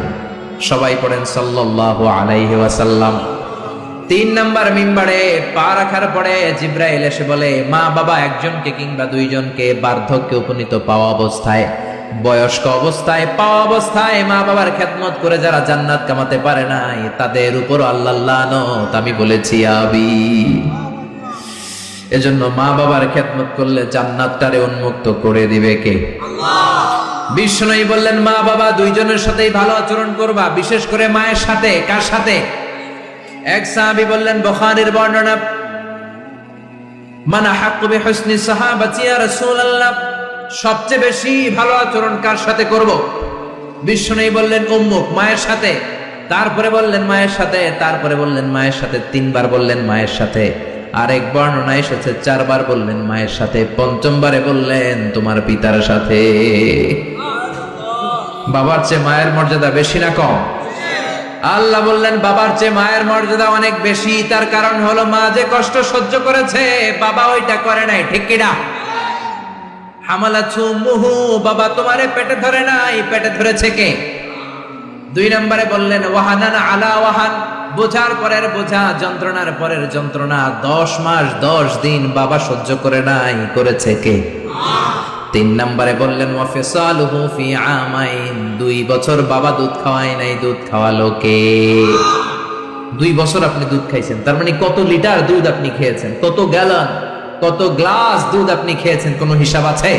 সবাই পড়েন সাল্লাল্লাহু আলাইহি ওয়াসাল্লাম। 3 নাম্বার মিম্বারে পা রাখার পরে জিব্রাইল এসে বলে, মা বাবা একজনকে কিংবা 2 জনকে বার্ধক্যে উপনীত পাওয়া অবস্থায় বয়স্ক অবস্থায় পাওয়া অবস্থায় মা বাবার খেদমত করে যারা জান্নাত কামাতে পারে নাই তাদের উপর আল্লাহ লানত আমি বলেছি আমিন। এজন্য মা বাবার খেদমত করলে জান্নাতটারে উন্মুক্ত করে দিবে কে? বিষ্ণুই বললেন মা বাবা দুইজনের সাথেই ভালো আচরণ করবা, বিশেষ করে মায়ের সাথে। কার সাথে? এক সাহাবী বললেন, বুখারীর বর্ণনা, মান আহাক্কু বিহুসনি সাহাবাতি ইয়া রাসূলুল্লাহ, সবচেয়ে বেশি ভালো আচরণ কার সাথে করব? বিষ্ণুই বললেন উম্মুক, মায়ের সাথে। তারপরে বললেন মায়ের সাথে, তারপরে বললেন মায়ের সাথে, তিনবার বললেন মায়ের সাথে। আরেক বর্ণনা এসেছে চারবার বললেন মায়ের সাথে, পঞ্চমবারে বললেন তোমার পিতার সাথে। বাবার চেয়ে মায়ের মর্যাদা বেশি না কম? আল্লাহ বললেন বাবার চেয়ে মায়ের মর্যাদা অনেক বেশি। তার কারণ হলো মা যে কষ্ট সহ্য করেছে বাবা ওইটা করে নাই, ঠিক কিনা? হামালাতহু উম্মুহু, বাবা তোমারে পেটে ধরে নাই, পেটে ধরেছে কে? দুই নম্বরে বললেন ওয়াহানান আলা ওয়াহান, বোঝার পরের বোঝা, যন্ত্রণার পরের যন্ত্রণা 10 মাস 10 দিন বাবা সহ্য করে নাই, করেছে কে? তিন নম্বরে বললেন ওয়াফিসালুহু ফি আমাইন, 2 বছর বাবা দুধ খাওয়ায় নাই, দুধ খাওয়ালো কে? 2 বছর আপনি দুধ খাইছেন, তার মানে কত লিটার দুধ আপনি খেয়েছেন, কত গ্যালন, কত গ্লাস দুধ আপনি খেয়েছেন, কোনো হিসাব আছে?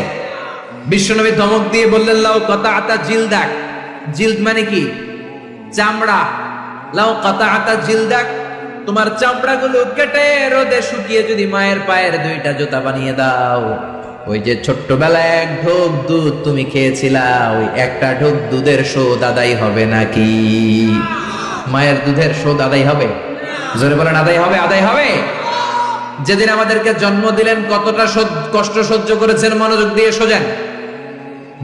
বিশ্বনবী ধমক দিয়ে বললেন লাউ কাতাআতা জিলদাক, জিলদ মানে কি? চামড়া। লাউ কাতাআতা জিলদাক, তোমার চামড়াগুলো কেটে রোদে শুকিয়ে যদি মায়ের পায়ের 2টা জুতা বানিয়ে দাও, ওই যে ছোট্টবেলায় 1 ঢোক দুধ তুমি খেয়েছিলা, ওই একটা ঢোক দুধের শোধ আদায় হবে নাকি? মায়ের দুধের শোধ আদায় হবে? জোরে বলেন আদায় হবে? আদায় হবে। যেদিন আমাদেরকে জন্ম দিলেন কতটা কষ্ট সহ্য করেছেন, মনোযোগ দিয়ে শোনেন।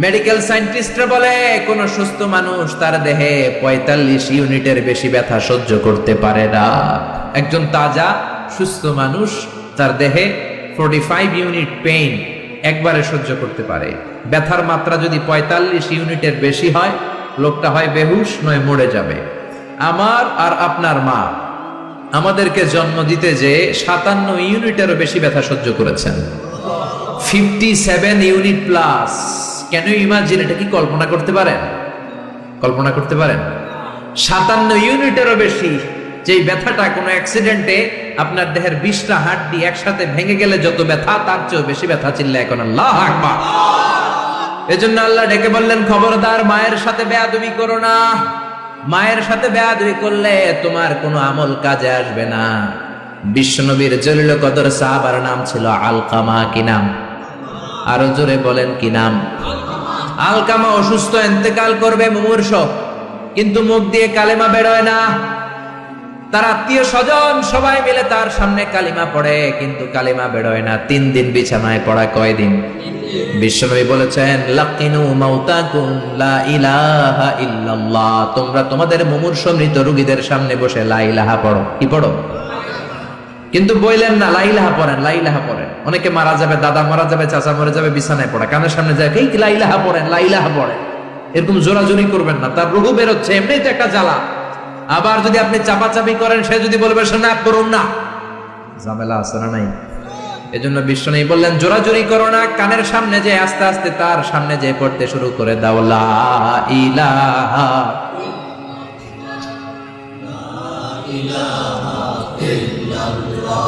মেডিকেল সায়েন্টিস্টরা বলে কোন সুস্থ মানুষ তার দেহে 45 ইউনিটের বেশি ব্যথা সহ্য করতে পারে না। একজন তাজা সুস্থ মানুষ তার দেহে 45 ইউনিট পেইন একবারে সহ্য করতে পারে। ব্যথার মাত্রা যদি 45 ইউনিটের বেশি হয়, লোকটা হয় বেহুশ নয় মরে যাবে। আমার আর আপনার মা আমাদেরকে জন্ম দিতে যে 57 ইউনিটেরও বেশি ব্যথা সহ্য করেছেন, 57 ইউনিট প্লাস। কেন ইমাজিন, এটা কি কল্পনা করতে পারেন? কল্পনা করতে পারেন? 57 ইউনিটেরও বেশি, যেই ব্যথাটা কোনো অ্যাক্সিডেন্টে আপনার দেহের 20টা হাড্ডি একসাথে ভেঙে গেলে যত ব্যথা, তার চেয়েও বেশি ব্যথা। চিল্লা এখন আল্লাহু আকবার। এজন্য আল্লাহ ডেকে বললেন খবরদার মায়ের সাথে বেয়াদবি করো না। মায়ের সাথে বেয়াদবি করলে তোমার কোনো আমল কাজে আসবে না। বিশ্বনবীর জলিল কদর সাহাবার নাম ছিল আলকামা। কি নাম? আরো জোরে বলেন কি নাম? আলকামা অসুস্থ, ইন্তেকাল করবে, মুমূর্ষ, কিন্তু মুখ দিয়ে কালেমা বেরোয় না। তার আত্মীয় স্বজন সবাই মিলে তার সামনে কালিমা পড়ে, কিন্তু কালিমা বেরোয় না। 3 দিন বিছানায় পড়া। কয়দিন? বিশ্বনবী বলেছেন লাকিনু মাউতাকুম লা ইলাহা ইল্লাল্লাহ, তোমরা তোমাদের মুমূর্ষ মৃত রোগীদের সামনে বসে লা ইলাহা পড়ো। কি পড়ো? কিন্তু বললেন না লা ইলাহা পড়েন, লা ইলাহা পড়েন। অনেকে মারা যাবে, দাদা মারা যাবে, চাচা মরে যাবে, বিছানায় পড়া, কানের সামনে যায় এই লা ইলাহা পড়েন, লা ইলাহা পড়েন। এরকম জোরাজোরি করবেন না, তার রুহু বের হচ্ছে, এমনিই তো একটা জ্বালা। আবার যদি আপনি চাপাচাপি করেন, সে যদি বলবে শোনা করুন না, ঝামেলা আছে না নাই? এজন্য বিশ্বনবী বললেন জোরাজোরি করো না, কানের সামনে যে আস্তে আস্তে তার সামনে যে পড়তে শুরু করে দাও লা ইলাহা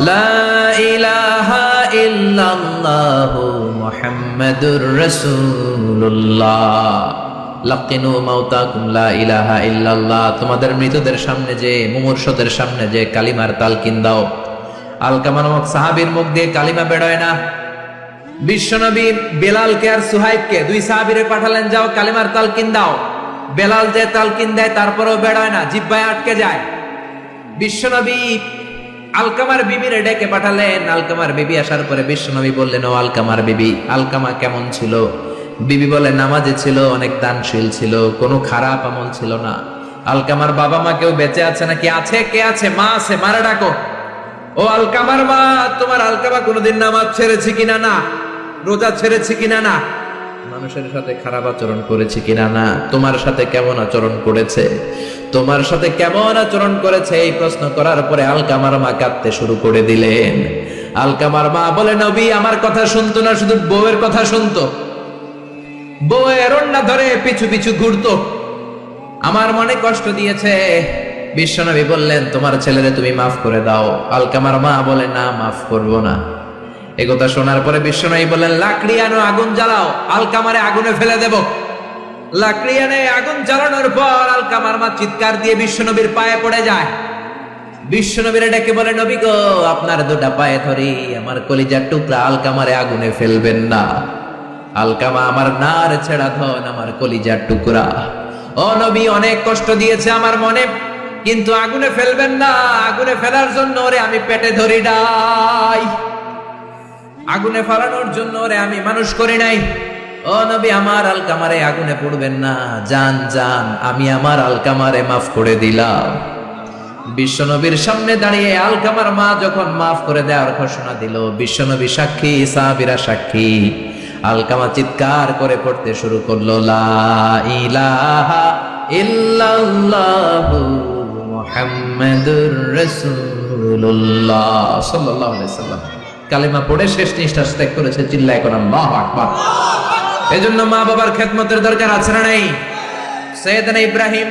লা ইলাহা ইল্লাল্লাহু মুহাম্মাদুর রাসূলুল্লাহ। লাকিনু মাউতাকুম লা ইলাহা ইল্লাল্লাহ, তোমাদের মৃতদের সামনে যে, মুমূর্ষদের সামনে যে কালিমার তালকিন দাও। আলকামা নামক সাহাবীর মুখ দিয়ে কালিমা বেরোয় না। বিশ্বনবী বেলালকে আর সুহাইবকে, 2 সাহাবীরে পাঠালেন, যাও কালিমার তালকিন দাও। বেলাল যে তালকিন দেয় তারপরেও বেরোয় না, জিহ্বায় আটকে যায়। বিশ্বনবী আলকামার বিবিরে ডেকে পাঠালেন। আলকামার বিবি আসার পরে বিশ্বনবী বললেন ও আলকামার বিবি, আলকামা কেমন ছিল? বিবি বলে নামাজি ছিল, অনেক দানশীল ছিল, কোনো খারাপ আমল ছিল না। আলকামার বাবা মা কেউ বেঁচে আছে নাকি? আছে। কে আছে? মা আছে, মারা ডাকো। ও আলকামার মা, তোমার আলকামা কোনোদিন নামাজ ছেড়েছে কিনা? না। রোজা ছেড়েছে কিনা? না। মানুষের সাথে খারাপ আচরণ করেছে কিনা? না। তোমার সাথে কেমন আচরণ করেছে? তোমার সাথে কেমন আচরণ করেছে? এই প্রশ্ন করার পরে আলকামার মা কাঁদতে শুরু করে দিলেন। আলকামার মা বলে নবী আমার কথা শুনতো না, শুধু বউয়ের কথা শুনতো। বউয়ের ওড়না ধরে পিছু পিছু ঘুরতো, আমার মনে কষ্ট দিয়েছে। বিশ্বনবী বললেন, তোমার ছেলেরে তুমি মাফ করে দাও। আলকামার মা বলে, না, মাফ করবো না। একথা শোনার পরে বিশ্বনবী বললেন, লাকড়ি আনো, আগুন জ্বালাও, আলকামারে আগুনে ফেলে দেব। লাকড়ি এনে আগুন জ্বালানোর পর আলকামার মা চিৎকার দিয়ে বিশ্বনবীর পায়ে পড়ে যায়। বিশ্বনবীরে ডেকে বলে, নবী গো, আপনার দুটা পায়ে ধরি, আমার কলিজার টুকরা আলকামারে আগুনে ফেলবেন না। আলকামা আমার নার ছেড়া ধন, আমার কলিজার টুকরা। ও নবী, অনেক কষ্ট দিয়েছে আমার মনে, কিন্তু আগুনে ফেলবেন না। আগুনে ফেলার জন্য ওরে আমি পেটে ধরি নাই, আগুনে ফেলানোর জন্য ওরে আমি মানুষ করি নাই। ও নবী, আমার আলকামারে আগুনে পড়বেন না, জান জান, আমি আমার আলকামারে মাফ করে দিলাম। বিশ্বনবীর সামনে দাঁড়িয়ে আলকামার মা যখন মাফ করে দেওয়ার ঘোষণা দিল, বিশ্বনবী সাক্ষী, সাহাবীরা সাক্ষী, আলকামা চিৎকার করে পড়তে শুরু করলো, লা ইলাহা ইল্লাল্লাহু মুহাম্মাদুর রাসূলুল্লাহ সাল্লাল্লাহু আলাইহি সাল্লাম। কালেমা পড়ে শেষ নিঃশ্বাস ত্যাগ করেছে, চিল্লায় কোন আল্লাহু আকবার। এজন্য মা বাবার খেদমতের দরকার আছে না নাই? সাইয়েদনা ইব্রাহিম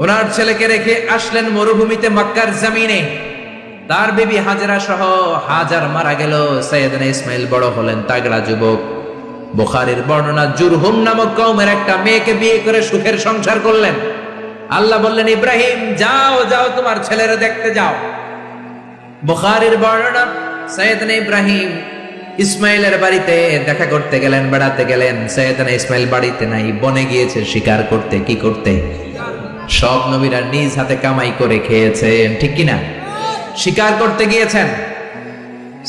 ওনার ছেলেকে রেখে আসলেন মরুভূমিতে, মক্কার জমিনে। তার বিবি হাজেরা সহ হাজার মারা গেল। সাইয়েদনা ইসমাইল বড় হলেন, তাগড়া যুবক। বুখারীর বর্ণনা, জুরহুম নামক কওমের একটা মেয়েকে বিয়ে করে সুখের সংসার করলেন। আল্লাহ বললেন, ইব্রাহিম যাও যাও, তোমার ছেলেরে দেখতে যাও। বুখারীর বর্ণনা, সাইয়েদনা ইব্রাহিম ইসমাইলের বাড়িতে দেখা করতে গেলেন, বেড়াতে গেলেন। সাইয়েদনা ইসমাইল বাড়িতে নাই, বনে গিয়েছে শিকার করতে। কি করতে? সব নবীরা নিজ হাতে কামাই করে খেয়েছেন, ঠিক কিনা? শিকার করতে গিয়েছেন।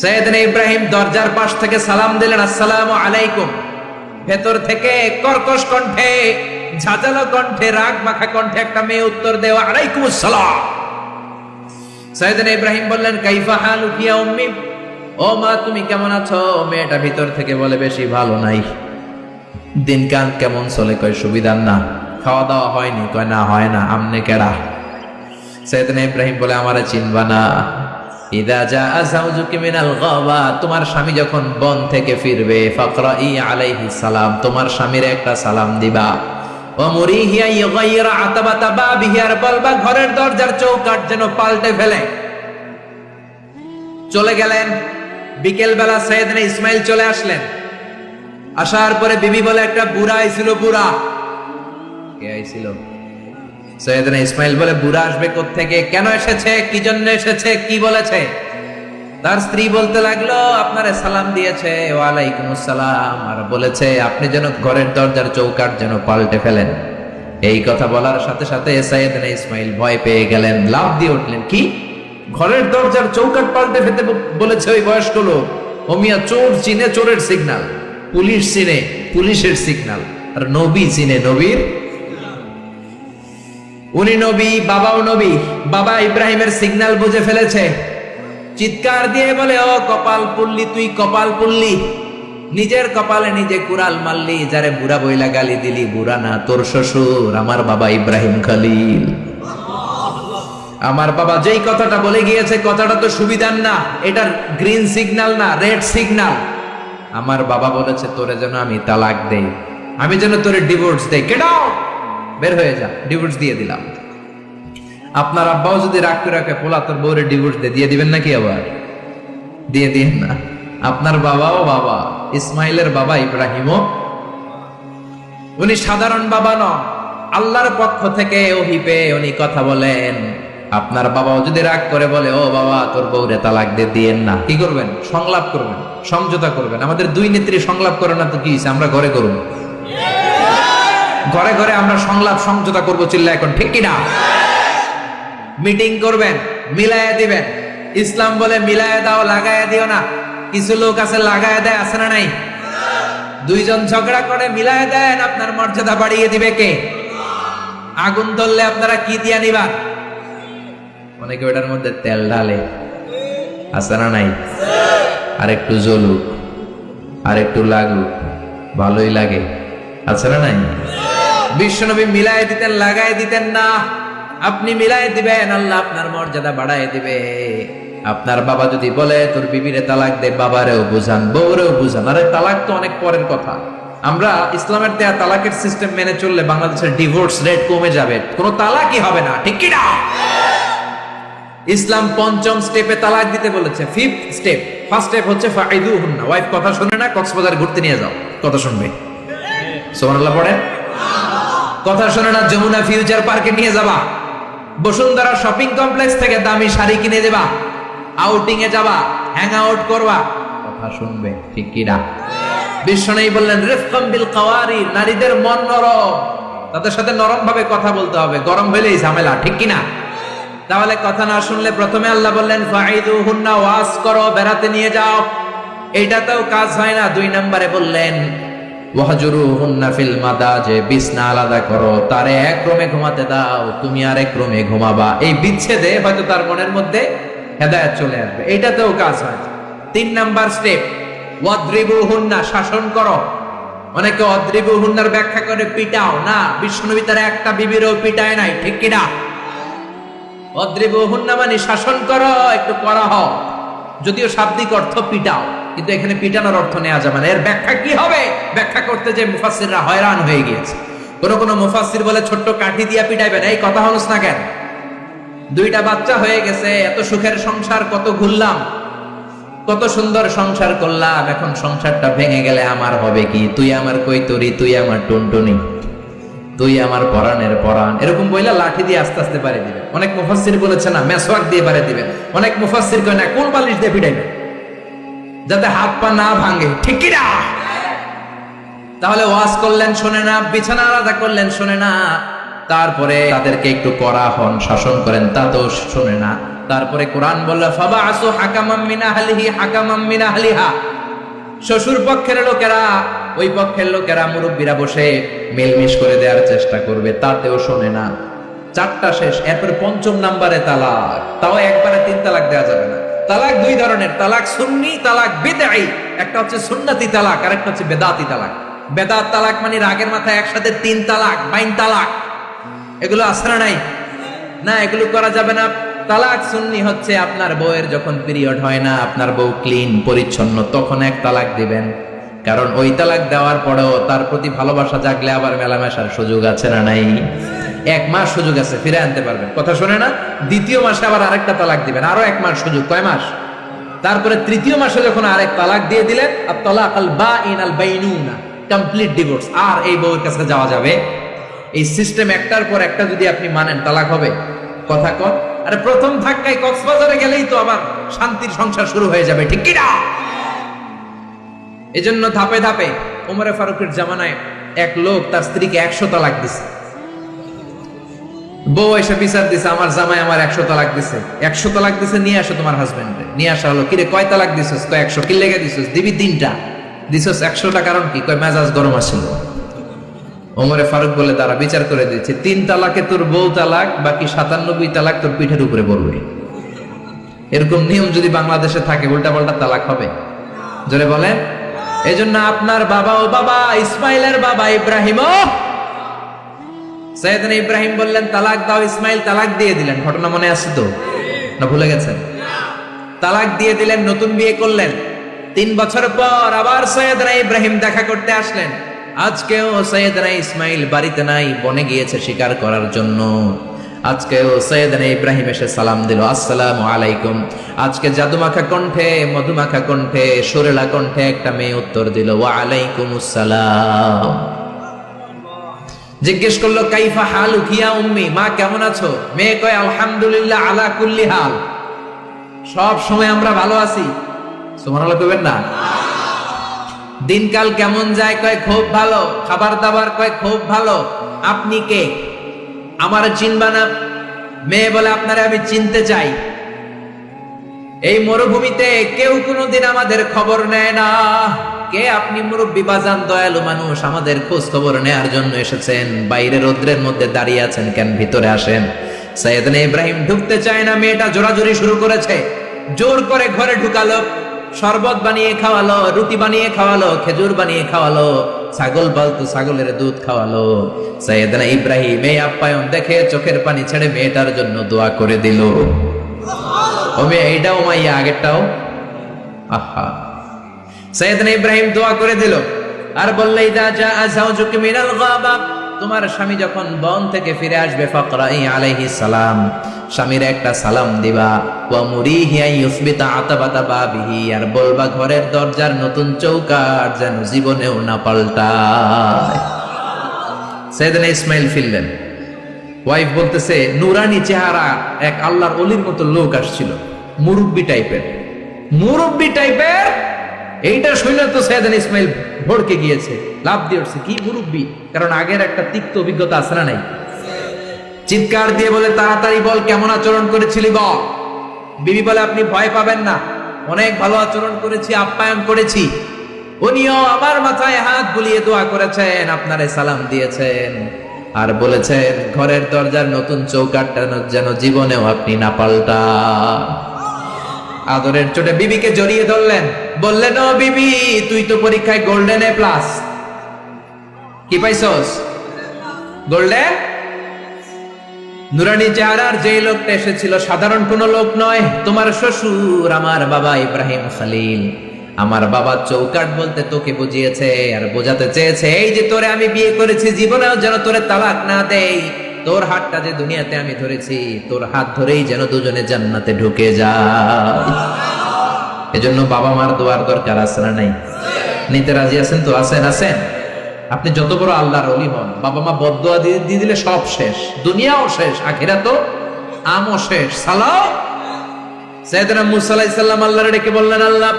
সাইয়েদনা ইব্রাহিম দরজার পাশ থেকে সালাম দিলেন, আসসালামু আলাইকুম। ভেতর থেকে কর্কশ কণ্ঠে, ঝাঁঝালো কণ্ঠে, রাগ মাখা কণ্ঠে একটা মেয়ে উত্তর দেওয়া, আলাইকুমুস সালাম। সাইয়েদনা ইব্রাহিম বললেন, কাইফা হালুকি ইয়া উম্মি, ও মা তুমি কেমন আছো? মেয়েটা ভিতর থেকে বলে, বেশি ভালো নাই। দিনকাল কেমন চলে? কয় সুবিধার না। খাওয়া দাওয়া হয়নি? কয় না, হয় না। আমনে কেডা? সাইয়েদনা ইব্রাহিম বলে, আমারে চিনবা না? ইদা জাআ যাওজুকি মিনাল গাবা, তোমার স্বামী যখন বন থেকে ফিরবে, ফাকরাই আলাইহিস সালাম, তোমার স্বামীর একটা সালাম দিবা। ওয়া মুরিহিয়া ইগাইরা আতাবাতা বাবিহি, আর বলবা ঘরের দরজার চৌকাঠ যেন পাল্টে ফেলে। চলে গেলেন। বিকেল বেলা সাইয়েদনা ইসমাইল চলে আসলেন। আসার পরে বিবি বলে, একটা বুড়া আইছিল। বুড়া কে আইছিল? সাইয়েদনা ইসমাইল বলে, বুড়া আসবে কোত্থেকে? কেন এসেছে? কি জন্য এসেছে? কি বলেছে? তার স্ত্রী বলতে লাগলো, আপনারে সালাম দিয়েছে। ওয়ালাইকুমুস সালাম, আর বলেছে আপনি যেন ঘরের দরজার চৌকাঠ যেন পাল্টে ফেলেন। এই কথা বলার সাথে সাথে সাইয়েদনা ইসমাইল ভয় পেয়ে গেলেন, লাফ দিয়ে উঠলেন। কি? ঘরের দরজার চৌকাঠ পাল্টে ফেলতে বলেছে ওই বয়স্ক লোক? ও মিয়া, চোর চিনে চোরের সিগন্যাল, পুলিশ চিনে পুলিশের সিগন্যাল, আর নবী চিনে নবীর। উনি নবী, বাবাও নবী। বাবা ইব্রাহিমের সিগন্যাল বুঝে ফেলেছে। চিৎকার দিয়ে বলে, ও কপাল পুল্লি, তুই কপাল পুল্লি, নিজের কপালে নিজে কুড়াল মারলি। যারে বুড়া বইলা গালি দিলি, বুড়া না, তোর শ্বশুর, আমার বাবা ইব্রাহিম খলিল। আমার বাবা যেই কথাটা বলে গিয়েছে, কথাটা তো সুবিধার না, এটার গ্রিন সিগন্যাল না, রেড সিগন্যাল। আমার বাবা বলেছে তোরে যেন আমি তালাক দেই, আমি যেন তোরে ডিভোর্স দেই। কেডাও, বের হয়ে যা, ডিভোর্স দিয়ে দিলাম। আপনার আব্বাও যদি রাগ করে রাখে, পোলা তোর বউরে ডিভোর্স দিয়ে দিবেন নাকি? আবার দিয়ে দিন না। আপনার বাবাও বাবা, ইসমাইলের বাবা ইব্রাহিমও। উনি সাধারণ বাবা নন, আল্লাহর পক্ষ থেকে ওহী পেয়ে উনি কথা বলেন। আপনার বাবাও যদি রাগ করে বলে, ও বাবা তোর বউরে তালাক দিয়েন না, কি করবেন? সংলাপ করবেন, সমঝোতা করবেন। আমাদের দুই নেত্রী সংলাপ করে না তো কি হইছে? আমরা ঘরে করুন, ঘরে ঘরে আমরা সংলাপ সমঝোতা করবো। চিল্লা এখন, ঠিক কিনা? মিটিং করবেন, মিলায়া দিবেন। ইসলাম বলে মিলায়া দাও, লাগায়া দিও না। কিছু লোক আছে লাগায়া দেয়, আছে না নাই? দুইজন ঝগড়া করে মিলায়া দেন, আপনার মর্যাদা বাড়িয়ে দিবে কে? আগুন ধরলে আপনারা কি দিয়া নিবা? অনেকে ওটার মধ্যে তেল ঢালে, আছে না নাই? আর একটু জ্বলুক, আর একটু লাগুক, ভালোই লাগে, আছে না নাই? বিশ্বনবী মিলাই দিতেন, লাগাই দিতেন না। আপনি মিলাই দিবেন, আল্লাহ আপনার মর্যাদা বাড়ায় দিবে। আপনার বাবা যদি বলে তোর বিবিরে তালাক দে, বাবারেও বুঝান, বউরেও বুঝান। আরে তালাক তো অনেক পরের কথা। আমরা ইসলামের দেয়া তালাকের সিস্টেম মেনে চললে বাংলাদেশের ডিভোর্স রেট কমে যাবে, কোনো তালাকই হবে না, ঠিক কি না? ইসলাম পঞ্চম স্টেপে তালাক দিতে বলেছে, ফিফথ স্টেপ। ফার্স্ট স্টেপ হচ্ছে ফাইদুহুন্না, ওয়াইফ কথা শুনে না, কক্সবাজার ঘুরতে নিয়ে যাও, কথা শুনবে, সুবহানাল্লাহ পড়েন। কথা শুনে না, যমুনা ফিউচার পার্কে নিয়ে যাবা, বসুন্ধরা শপিং কমপ্লেক্স থেকে দামি শাড়ি কিনে দেবা, আউটিং এ যাবা, হ্যাং আউট করবা, কথা শুনবে, ঠিক কি না? বিশ্বনবী বললেন রিফকাম বিল কাওয়ারি, নারীদের মন নরম, তাদের সাথে নরম ভাবে কথা বলতে হবে, গরম হইলেই ঝামেলা, ঠিক কি না? তাহলে কথা না শুনলে প্রথমে আল্লাহ বললেন ফাইদুহুন্না, ওয়াজ করো, বেড়াতে নিয়ে যাও, এইটাতেও কাজ হয় না। 2 নম্বরে বললেন ওয়াহজুরুহুন্না ফিল মাদাজি, বিছনা আলাদা করো, তারে এক রুমে ঘুমাতে দাও, তুমি আরেক রুমে ঘুমাবা। এই বিচ্ছেদে হয়তো তার মনের মধ্যে হেদায়েত চলে আসবে, এইটাতেও কাজ হয়। 3 নাম্বার স্টেপ ওয়াদ্রিবুহুন্না, শাসন করো। অনেকে ওয়াদ্রিবুহুন্নার ব্যাখ্যা করে পিটাও, না, বিশ্বনবী তার একটা বিবিরও পিটায় নাই, ঠিক কি না? ওয়াদ্রিবুহুন্না মানে শাসন করো, একটু কড়া হও, যদিও শাব্দিক অর্থ পিটাও, কিন্তু এখানে পিটানোর অর্থ নেওয়া যাবে না। এর ব্যাখ্যা কি হবে? ব্যাখ্যা করতে যে মুফাসসিররা হয়রান হয়ে গিয়েছে। কোন মুফাসসির বলে ছোট্ট কাঠি দিয়া পিটাইবেন, এই কথা হলস না কেন? 2টা বাচ্চা হয়ে গেছে, এত সুখের সংসার, কত ঘুরলাম, কত সুন্দর সংসার করলাম, এখন সংসারটা ভেঙে গেলে আমার হবে কি? তুই আমার কৈতরি, তুই আমার টুনটুনি, তুই আমার পরাণের পরাণ, এরকম বইলা লাঠি দিয়ে আস্তে আস্তে পারে দিবেন। অনেক মুফাসসির বলেছে না, মেসওয়াক দিয়ে পারে দিবেন। অনেক মুফাসসির কয় না, কোন বালিশ দিয়ে পিটাইবেন যাতে হাত পা না ভাঙে, ঠিক কি না? তাহলে ওয়াজ করলেন শোনে না, বিছানা আলাদা করলেন শোনে না, তারপরে তাদেরকে একটু কড়া হন, শাসন করেন, তা তো শোনে না। তারপরে কোরআন বলল ফাবাসু হাকামাম মিন আহলিহি হাকামাম মিন আহলিহা, শ্বশুর পক্ষের লোকেরা, ওই পক্ষের লোকেরা, মুরব্বীরা বসে মেলমিশ করে দেওয়ার চেষ্টা করবে, তাতেও শোনে না। 4টা শেষ, এরপর 5ম নাম্বারে তালাক, তাও একবারে 3 তালাক দেওয়া যাবে না। তালাক 2 ধরনের, তালাক সুন্নি, তালাক বিদঈ। একটা হচ্ছে সুন্নতি তালাক, আর একটা হচ্ছে বেদাতি তালাক। বেদাত তালাক মানে রাগের মাথায় একসাথে 3 তালাক, 5 তালাক, এগুলো আসরা নাই, না, এগুলো করা যাবে না। তালাক সুন্নি হচ্ছে আপনার বউয়ের যখন পিরিয়ড হয় না, আপনার বউ ক্লিন পরিচ্ছন্ন, তখন 1 তালাক দিবেন, কারণ ওই তালাক দেওয়ার পরেও তার প্রতি ভালোবাসা জাগলে আবার মেলামেশার সুযোগ আছে না নাই? 1 মাস সুযোগ আছে, ফিরে আনতে পারবেন, কথা শুনে না? 2য় মাসে আবার আরেকটা তালাক দিবেন, আরো 1 মাস সুযোগ, কয় মাস? তারপরে 3য় মাসে যখন আরেক তালাক দিয়ে দিলেন, আত-তালাক আল বাঈন আল বাইনুনা, কমপ্লিট ডিভোর্স, আর এই বউয়ের কাছে যাওয়া যাবে? এই সিস্টেম একটার পর একটা যদি আপনি মানেন, তালাক হবে? কথা কর। আরে প্রথম ধাক্কায় কক্সবাজারে গেলেই তো আবার শান্তির সংসার শুরু হয়ে যাবে, ঠিক কি না? এজন্য ধাপে ধাপে ওমরে ফারুকের জামানায় এক লোক তার স্ত্রীকে 100 তালাক দিছে। বউ এসে বিচার দিছে, আমার জামাই আমার 100 তালাক দিছে। 100 তালাক দিছে, নিয়ে আসো তোমার হাজবেন্ডে। নিয়ে আসা হলো, কিরে কয় তালাক দিছস? কয় 100। কি লেগে দিছস? দিবি 3টা। দিছস 100টা, কারণ কি? কয় মেজাজ গরম আছিল। ওমরে ফারুক বলে, তারা বিচার করে দিচ্ছে, 3 তালাকে তোর বউ তালাক, বাকি 97 তালাক তোর পিঠের উপরে পড়বে। এরকম নিয়ম যদি বাংলাদেশে থাকে, উল্টা পাল্টা তালাক হবে? জোরে বলেন। এজন্য আপনার বাবা ইসমাইলের বাবা ইব্রাহিমও, সাইয়েদনা ইব্রাহিম বললেন তালাক দাও, ইসমাইল তালাক দিয়ে দিলেন। ঘটনা মনে আছে তো, না ভুলে গেছেন? তালাক দিয়ে দিলেন, নতুন বিয়ে করলেন। 3 বছর পর আবার সাইয়েদনা ইব্রাহিম দেখা করতে আসলেন। আজকেও সাইয়েদনা ইসমাইল বাড়িতে নাই, বনে গিয়েছে শিকার করার জন্য। আজকেও সাইয়েদনা ইব্রাহিম এসে সালাম দিল, আসসালামু আলাইকুম। আজকে জাদুমাখা কণ্ঠে, মধুমাখা কণ্ঠে, সুরেলা কণ্ঠে একটা মেয়ে উত্তর দিল, ওয়া আলাইকুমুস সালাম। জিজ্ঞেস করলো, কাইফা হালুকি ইয়া উম্মি, মা কেমন আছো? মেয়ে কয়, আলহামদুলিল্লাহ আলা কুল্লি হাল, সব সময় আমরা ভালো আছি। সুবহানাল্লাহ কইবেন না? দিনকাল কেমন যায়? কয় খুব ভালো। খাবার দাবার? কয় খুব ভালো। আপনি কে? আমার চিনবা না? মেয়ে বলে, আপনারে আমি চিনতে চাই। এই মরুভূমিতে কেউ কোনোদিন আমাদের খবর নেয় না। কে আপনি? মুরব্বী বাজান, দয়ালু মানুষ, আমাদের খোঁজ খবর নেয়ার জন্য এসেছেন? বাইরে রোদ্রের মধ্যে দাঁড়িয়ে আছেন কেন? ভিতরে আসেন। সাইয়েদনা ইব্রাহিম ঢুকতে চায় না, মেয়েটা জোরাজুরি শুরু করেছে। জোর করে ঘরে ঢুকালো, শরবত বানিয়ে খাওয়ালো, রুটি বানিয়ে খাওয়ালো, খেজুর বানিয়ে খাওয়ালো, ছাগল পালতু ছাগলের দুধ খাওয়ালো। সাইয়েদনা ইব্রাহিম এই আপ্যায়ন দেখে চোখের পানি ছেড়ে মেয়েটার জন্য দোয়া করে দিল। এইটাও মাইয়া, আগেরটাও। আহা, সাইয়েদনা ইব্রাহিম দোয়া করে দিল আর বললে, ইদা জাআ যাওজুকা মিনাল গাবা, তোমার স্বামী যখন বন থেকে ফিরে আসবে, ফাকরাই আলাইহিস সালাম, স্বামীর একটা সালাম দিবা, ওয়া মুরিহি আইয়ুসবিতা আতাবাতা বাবিহি, আর বলবা ঘরের দরজার নতুন চৌকাঠ যেন জীবনেও না পাল্টায়। সাইয়েদনা ইসমাইল ফিরলেন, ওয়াইফ বলতেছে, নুরানি চেহারা এক আল্লাহর ওলির মতো লোক আসছিল, মুরব্বি টাইপের। এইটা শুনে তো সাইয়েদনা ইসমাইল ভড়কে গিয়েছে, লাভ দিয়ে উঠছে, কি মুরব্বি, কারণ আগের একটা তিক্ত অভিজ্ঞতা আছে না নাই। চিৎকার দিয়ে বলে, তাড়াতাড়ি বল কেমন আচরণ করেছিলি বল। বিবি বলে, আপনি ভয় পাবেন না, অনেক ভালো আচরণ করেছি, আপ্যায়ন করেছি। উনিও আমার মাথায় হাত বুলিয়ে দোয়া করেছেন, আপনারে সালাম দিয়েছেন, আর বলেছেন ঘরের দরজার নতুন চৌকাঠটা যেন জীবনেও আপনি না পাল্টান। আদরের চোটে বিবিকে জড়িয়ে ধরলেন, বললেন, ও বিবি, তুই তো পরীক্ষায় গোল্ডেন এ প্লাস। কি পাইছস? গোল্ডেন। নুরানি চেহারার যে লোকটা এসেছিল সাধারণ কোনো লোক নয়, তোমার শ্বশুর, আমার বাবা ইব্রাহিম খলিল। আমার বাবা চৌকাঠ বলতে তোকে বুঝিয়েছে আর বোঝাতে চেয়েছে, এই যে তোরে আমি বিয়ে করেছি, জীবনেও যেন তোরে তালাক না দেই, তোর হাতটা যে দুনিয়াতে আমি ধরেছি, তোর হাত ধরেই যেন দুজনে জান্নাতে ঢুকে যায়। এজন্য বাবা মার দোয়ার দরকার আছে না নাই? নিতে রাজি আছেন তো? আছেন। আপনি যত বড় আল্লাহর ওলি হন, বাবা মা বদদোয়া দিয়ে দিলে সব শেষ, দুনিয়াও শেষ, আখিরাতও আমও শেষ। সালাও। সাইয়েদনা মুসা আলাইহিস সালাম আল্লাহরে ডেকে বললেন, আল্লাহ,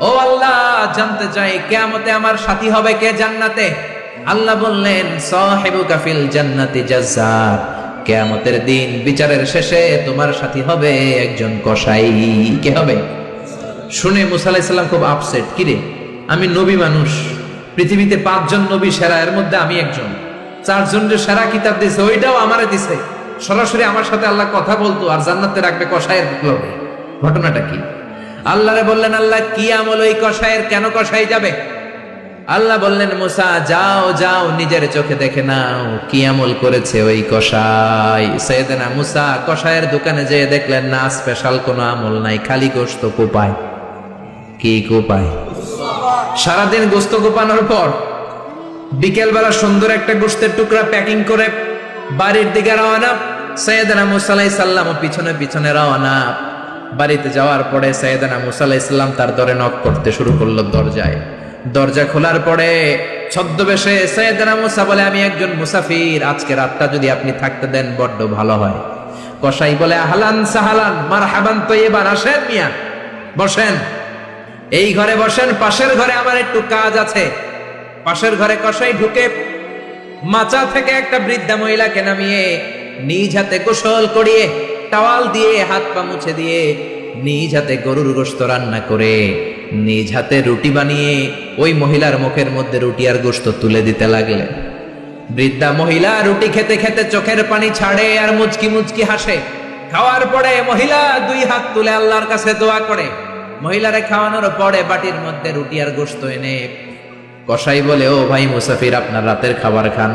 ও আল্লাহ, জানতে চাই কিয়ামতে আমার সাথী হবে কে জান্নাতে? আল্লাহ বললেন, সাহিবুকা ফিল জান্নাতি জাজ্জার, কিয়ামতের দিন বিচারের শেষে তোমার সাথী হবে একজন কসাই। কে হবে? শুনে মুসা আলাইহিস সালাম খুব আপসেট, কিরে, আমি নবী মানুষ, পৃথিবীতে 5 জন নবী সেরা, এর মধ্যে আমি একজন, 4 জনের সেরা কিতাব দিয়েছে, ওইটাও আমারে দিছে, সরাসরি আমার সাথে আল্লাহ কথা বলতো আর জান্নাতে রাখবে কসাইয়ের লোভে, ঘটনাটা কি? আল্লাহরে বললেন, আল্লাহ কি আমল ওই কসাইয়ের, কেন কসাই যাবে? আল্লাহ বললেন, মুসা, যাও নিজের চোখে দেখে নাও কি আমল করেছে ওই কসাই। সাইয়েদনা মুসা কসাইয়ের দোকানে যেয়ে দেখলেন না, স্পেশাল কোনো আমল নাই, খালি গোশত কোপায়। কি কোপায়? সারাদিন গোশত কোপানোর পর বিকেলবেলা সুন্দর একটা গোশতের টুকরা প্যাকিং করে বাড়ির দিকে রওনা। সাইয়েদনা মুসা আলাইহিস সালাম পিছনে রওনা। বাড়িতে যাওয়ার পরে সাইয়েদনা মুসা আলাইহিস সালাম তার দরে নক করতে শুরু করলো দরজায়। দরজা খোলার পরে ছদ্মবেশে সাইয়েদনা মুসা বলে, আমি একজন মুসাফির, আজকে রাতটা যদি আপনি থাকতে দেন বড্ড ভালো হয়। কসাই বলে, আহলান সাহালান মারহাবান তৈয়বান, আসেন মিয়া, বসেন, এই ঘরে বসেন, পাশের ঘরে আমার একটু কাজ আছে। পাশের ঘরে কসাই ঢুকে মাচা থেকে একটা বৃদ্ধা মহিলাকে নামিয়ে নিজ হাতে গোসল করিয়ে, টাওয়াল দিয়ে হাত পা মুছে দিয়ে, নিজ হাতে গরুর গোশত রান্না করে, নিজ হাতে রুটি বানিয়ে ওই মহিলার মুখের মধ্যে রুটি আর গোশত তুলে দিতে লাগলেন। বৃদ্ধা মহিলা রুটি খেতে খেতে চোখের পানি ছাড়ে আর মুচকি মুচকি হাসে। খাওয়ার পরে মহিলা 2 হাত তুলে আল্লাহর কাছে দোয়া করে। মহিলারে খাওয়ানোর পরে বাটির মধ্যে রুটি আর গোশত এনে কসাই বলে, ও ভাই মুসাফির, আপনার রাতের খাবার খান,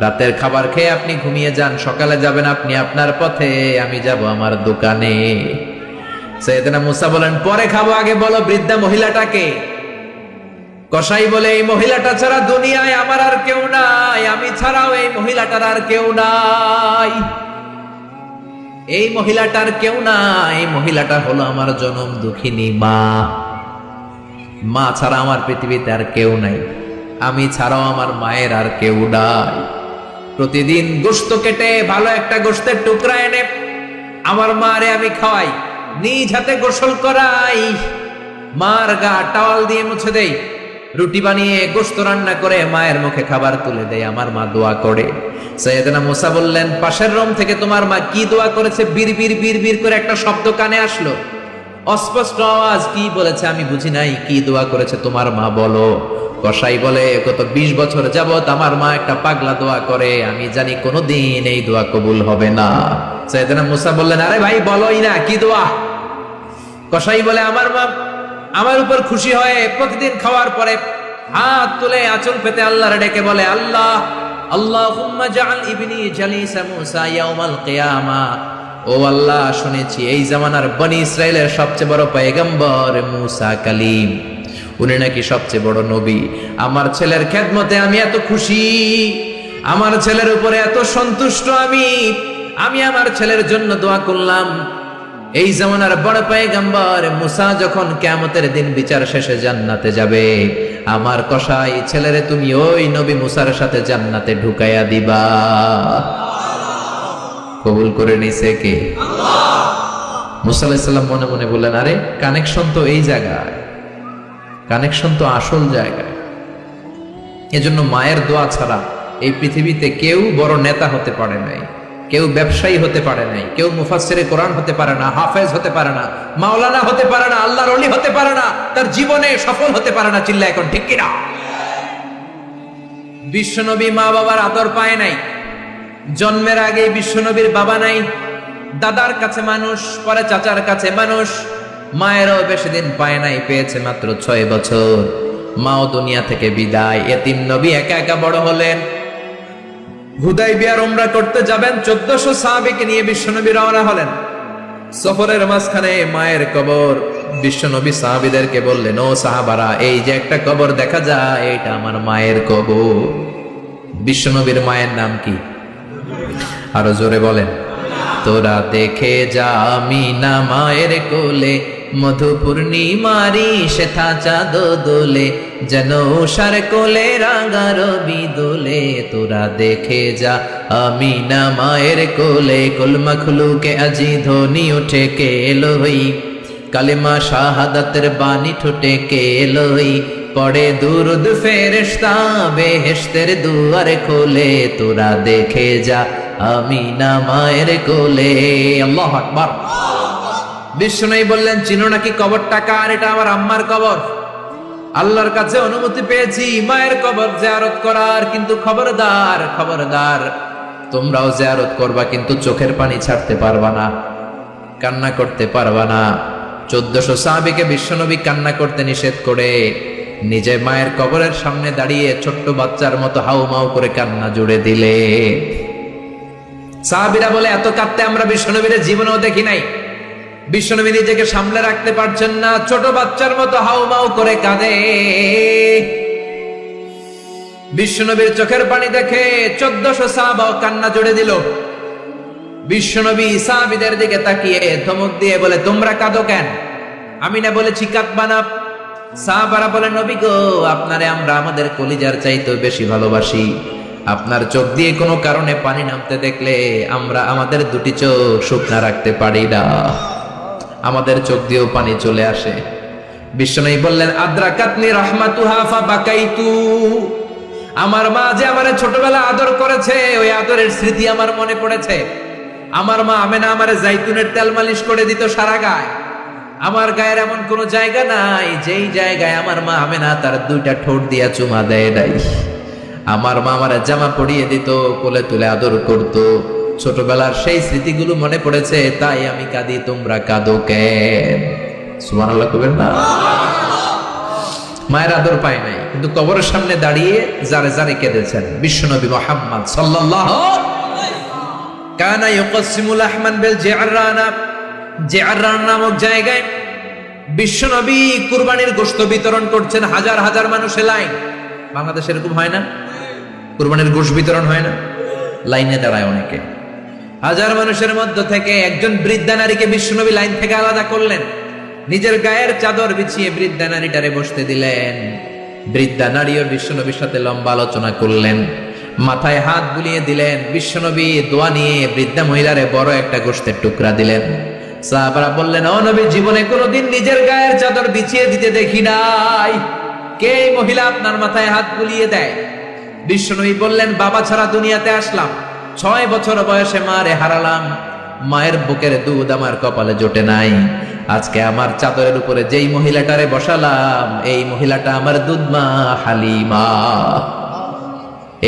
রাতের খাবার খেয়ে আপনি ঘুমিয়ে যান, সকালে যাবেন আপনি আপনার পথে, আমি যাব আমার দোকানে। সাইয়েদনা মুসা বলেন, পরে খাবো, আগে বলো বৃদ্ধা মহিলাটাকে। কসাই বলে, এই মহিলাটা ছাড়া দুনিয়ায় আমার আর কেউ নাই, আমি ছাড়াও এই মহিলাটার আর কেউ নাই, এই মহিলাটার কেউ নাই, এই মহিলাটা হলো আমার জনম দুঃখিনী মা। মা ছাড়া আমার পৃথিবীতে আর কেউ নাই, আমি ছাড়াও আমার মায়ের আর কেউ নাই। প্রতিদিন গোশত কেটে ভালো একটা গোশতের টুকরা এনে আমার মারে আমি খাওয়াই, নিজ হাতে গোসল করাই, মার গা টাওয়াল দিয়ে মুছে দেই, রুটি বানিয়ে গোশত রান্না করে মায়ের মুখে খাবার তুলে দেয়, আমার মা দোয়া করে। সাইয়েদনা মুসা বললেন, পাশের রুম থেকে তোমার মা কি দোয়া করেছে? বিড় করে একটা শব্দ কানে আসলো, অস্পষ্ট আওয়াজ। কি বলেছে আমি বুঝি নাই, কি দোয়া করেছে তোমার মা বলো। কসাই বলে, গত 20 বছর যাবত আমার মা একটা পাগলা দোয়া করে, আমি জানি কোনোদিন এই দোয়া কবুল হবে না। সাইয়েদনা মুসা বললেন, আরে ভাই বলোই না, কি দোয়া? কসাই বলে, আমার মা আমার উপর খুশি হয়ে প্রতিদিন খাওয়ার পরে হাত তুলে আঁচল পেতে আল্লাহর ডেকে বলে, আল্লাহ, আল্লাহুম্মা জাআল ইবনি জালিসা মুসা ইয়াউমাল কিয়ামা, ও ও আল্লাহ, শুনেছি এই জামানার বনি ইসরায়েলের সবচেয়ে বড় পয়গম্বর মুসা কালিম, উনি নাকি সবচেয়ে বড় নবী। আমার ছেলের খেদমতে আমি এত খুশি, আমার ছেলের উপরে এত সন্তুষ্ট আমি আমার ছেলের জন্য দোয়া করলাম। এই জামানার বড় পয়গম্বর মুসা যখন কিয়ামতের দিন বিচার শেষে জান্নাতে যাবে, আমার কসাই ছেলেরে তুমি ওই নবী মুসার সাথে জান্নাতে ঢুকাইয়া দিবা। কবুল করে নিছে কে? মুসা আলাইহিস সালাম মনে মনে বললেন, আরে কানেকশন তো এই জায়গায়, কানেকশন তো আসল জায়গায়। এজন্য মায়ের দোয়া ছাড়া এই পৃথিবীতে কেউ বড় নেতা হতে পারে নাই, কেউ ব্যবসায়ী হতে পারে নাই, কেউ মুফাসসিরে কোরআন হতে পারে না, হাফেজ হতে পারে না, মাওলানা হতে পারে না, আল্লাহর ওলি হতে পারে না, তার জীবনে সফল হতে পারে না। চিল্লা এখন ঠিক কিনা? বিশ্বনবী মা বাবার আদর পায় নাই, জন্মের আগে বিশ্বনবীর বাবা নাই, দাদার কাছে মানুষ, পরে চাচার কাছে মানুষ, মায়েরও বেশি দিন পায় নাই, পেয়েছে মাত্র 6 বছর। মাও দুনিয়া থেকে বিদায়, এতিম নবী একা একা বড় হলেন। হুদাইবিয়ার উমরা করতে যাবেন, 1400 সাহাবীকে নিয়ে বিশ্বনবী রওনা হলেন। সফরের মাঝখানে মায়ের কবর। বিশ্বনবী সাহাবীদেরকে বললেন, ও সাহাবারা, এই যে একটা কবর দেখা যায়, এটা আমার মায়ের কবর। বিশ্বনবীর মায়ের নাম কি? আরো জোরে বলেন। তোরা দেখে যা আমিনা মায়ের কোলে, মধু পূর্ণিমারি শেথা চাঁদ দোলে, যেন উষার কোলে রাঙা রবি দোলে। তোরা দেখে যা আমিনা মায়ের কোলে, কুল মখলুকে আজি ধ্বনি উঠে কে এলোই, কালেমা শাহাদাতের বাণী ঠোঁটে কে এলোই, পড়ে দুরুদ ফেরেশতা বেহেশতের দুয়ার খোলে। তোরা দেখে যা আমিনা মায়ের কোলে। আল্লাহু আকবার। বিষ্ণু বললেন, চিনো নাকি কবরটা কার? এটা আমার আম্মার কবর। আল্লাহর কাছে অনুমতি পেয়েছি মায়ের কবর জিয়ারত করার, কিন্তু খবরদার খবরদার, তোমরাও জিয়ারত করবা, কিন্তু চোখের পানি ছাড়তে পারবা না, কান্না করতে পারবা না। 1400 সাহাবীকে বিশ্বনবী কান্না করতে নিষেধ করে নিজে মায়ের কবরের সামনে দাঁড়িয়ে ছোট্ট বাচ্চার মতো হাউমাউ করে কান্না জুড়ে দিলে। সাহাবীরা বলে, এত কাঁদতে আমরা বিশ্বনবীর জীবনেও দেখি নাই। বিশ্বনবী নিজেকে সামলে রাখতে পারছেন না, ছোট বাচ্চার মতো হাউমাউ করে কাঁদে। বিশ্বনবীর চোখের পানি দেখে 1400 সাহাবাও কান্না জুড়ে দিল। বিশ্বনবী সাহাবীদের দিকে তাকিয়ে ধমক দিয়ে বলে, তোমরা কাঁদো কেন? আমি না বলেছি কাঁদবা না? সাহাবারা বলে, নবী গো, আপনারে আমরা আমাদের কলিজার চাইতেও বেশি ভালোবাসি। আপনার চোখ দিয়ে কোনো কারণে পানি নামতে দেখলে আমরা আমাদের দুটি চোখ শুকনা রাখতে পারি না, আমাদের চোখ দিয়েও পানি চলে আসে। বিশ্বনবী বললেন, আদ্রাকাতনি রাহমাতুহা ফাবাকাইতু। আমার মা যে আমারে ছোটবেলা আদর করেছে, ওই আদরের স্মৃতি আমার মনে পড়েছে। আমার মা আমেনা আমারে জাইতুনের তেল মালিশ করে দিত সারা গায়ে। আমার গায়ের এমন কোন জায়গা নাই যেই জায়গায় আমার মা আমেনা তার 2টা ঠোঁট দিয়া চুমা দেয় নাই। আমার মা আমার জামা পরিয়ে দিত, কোলে তুলে আদর করত। ছোটবেলার সেই স্মৃতিগুলো মনে পড়েছে, তাই আমি কাঁদি। তোমরা কাঁদো কেন? সুবহানাল্লাহ কইবেন না? মায়ের আদর পায় নাই, কিন্তু কবরের সামনে দাঁড়িয়ে যারে যারে কেঁদেছেন বিশ্বনবী মুহাম্মদ সাল্লাল্লাহু কানা ইউকাসিমুল আহমান বিল জিআরানা। জিআরান নামক জায়গায় বিশ্বনবী কুরবানির গোশত বিতরণ করছেন। হাজার হাজার মানুষের লাইন। বাংলাদেশে এরকম হয় না? কুরবানির গোশত বিতরণ হয় না? লাইনে দাঁড়ায় অনেকে। হাজার মানুষের মধ্য থেকে একজন বৃদ্ধা নারীকে বিশ্বনবী লাইন থেকে আলাদা করলেন, নিজের গায়ের চাদর বিছিয়ে বৃদ্ধা নারীটারে বসতে দিলেন। বৃদ্ধা নারীও বিশ্বনবীর সাথে লম্বা আলোচনা করলেন, মাথায় হাত বুলিয়ে দিলেন। বিশ্বনবী দোয়া নিয়ে বৃদ্ধা মহিলারে বড় একটা গোশতের টুকরা দিলেন। সাহাবারা বললেন, ও নবী, জীবনে কোনোদিন নিজের গায়ের চাদর বিছিয়ে দিতে দেখি নাই, কে এই মহিলা আপনার মাথায় হাত বুলিয়ে দেয়? বিশ্বনবী বললেন, বাবা ছাড়া দুনিয়াতে আসলাম, 6 বছর বয়সে মারে হারালাম, মায়ের বুকের দুধ আমার কপালে জোটে নাই। আজকে আমার চাদরের উপরে যেই মহিলাটারে বসালাম, এই মহিলাটা আমার দুধমা হালিমা।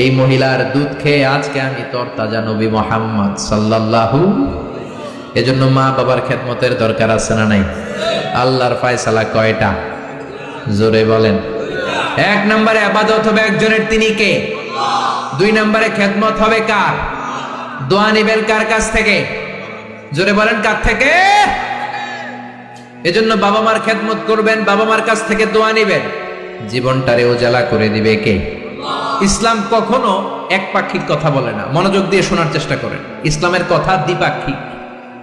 এই মহিলার দুধ খেয়ে আজকে আমি তরতাজা নবী মুহাম্মদ সাল্লাল্লাহু। এজন্য মা বাবার খেদমতের দরকার আছে না নাই? আল্লাহর ফয়সালা কয়টা? জোরে বলেন। 1 নম্বরে ইবাদত হবে একজনের, তিনি কে? 2 নম্বরে খেদমত হবে কার? দোয়া নিবেন কার কাছ থেকে? জোরে বলেন কার থেকে? এজন্য বাবা মার খেদমত করবেন, বাবা মার কাছ থেকে দোয়া নিবেন, জীবনটারে উজালা করে দিবে কে? ইসলাম কখনো একপাক্ষিক কথা বলে না, মনোযোগ দিয়ে শোনার চেষ্টা করেন। ইসলামের কথা দ্বিপাক্ষিক,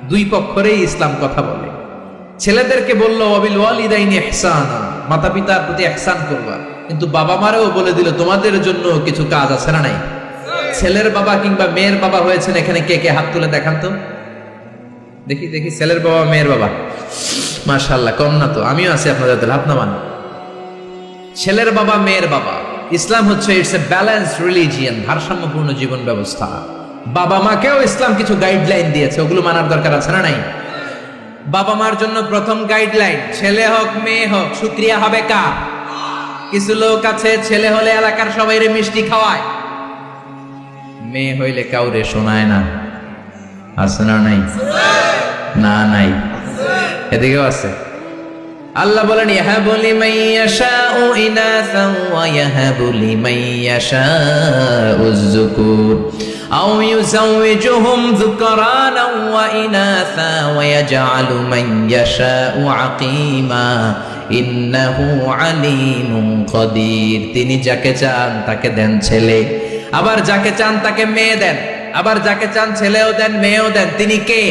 দুই পক্ষেরই ইসলাম কথা বলে। ছেলেদেরকে বললো ওয়াবিল ওয়ালিদাইনি ইহসানা, মাতা পিতার প্রতি ইহসান করবা, কিন্তু বাবা মারেও বলে দিল তোমাদের জন্য কিছু কাজ আছে না নাই? ছেলের বাবা কিংবা মেয়ের বাবা হয়েছেন এখানে কে কে? হাত তুলে দেখান তো দেখি দেখি। ছেলের বাবা মেয়ের বাবা, মাশাআল্লাহ, কম না তো? আমিও আছি আপনাদের হাত নামান। ছেলের বাবা মেয়ের বাবা। ইসলাম হচ্ছে ইটস এ ব্যালেন্সড রিলিজিয়ান, ভারসাম্যপূর্ণ জীবন ব্যবস্থা। বাবা মাকেও ইসলাম কিছু গাইডলাইন দিয়েছে, ওগুলো মানার দরকার আছে না নাই? বাবা মার জন্য প্রথম গাইডলাইন, ছেলে হোক মেয়ে হোক শুকরিয়া হবে কার? কিছু লোক আছে ছেলে হলে এলাকার সবাইরে মিষ্টি খাওয়ায়, মেয়ে হইলে কাউরে শোনায় না। আছে না নাই? না নাই, এদিকেও আছে। আল্লাহ বলেন ইয়াহাবু লিমান ইয়াশাউ ইনাসান ওয়া ইয়াহাবু লিমান ইয়াশাউ যুকুর আও ইউযাওয়িজুহুম যুকরানান ওয়া ইনাসা ওয়া ইয়াজআলু মান ইয়াশাউ আকিমা ইন্নাহু আলীমুন কাদির। তিনি যাকে চান তাকে দেন ছেলে, আবার যাকে চান তাকে মেয়ে দেন, আবার যাকে চান ছেলেও দেন মেয়েও দেন। তিনি কে?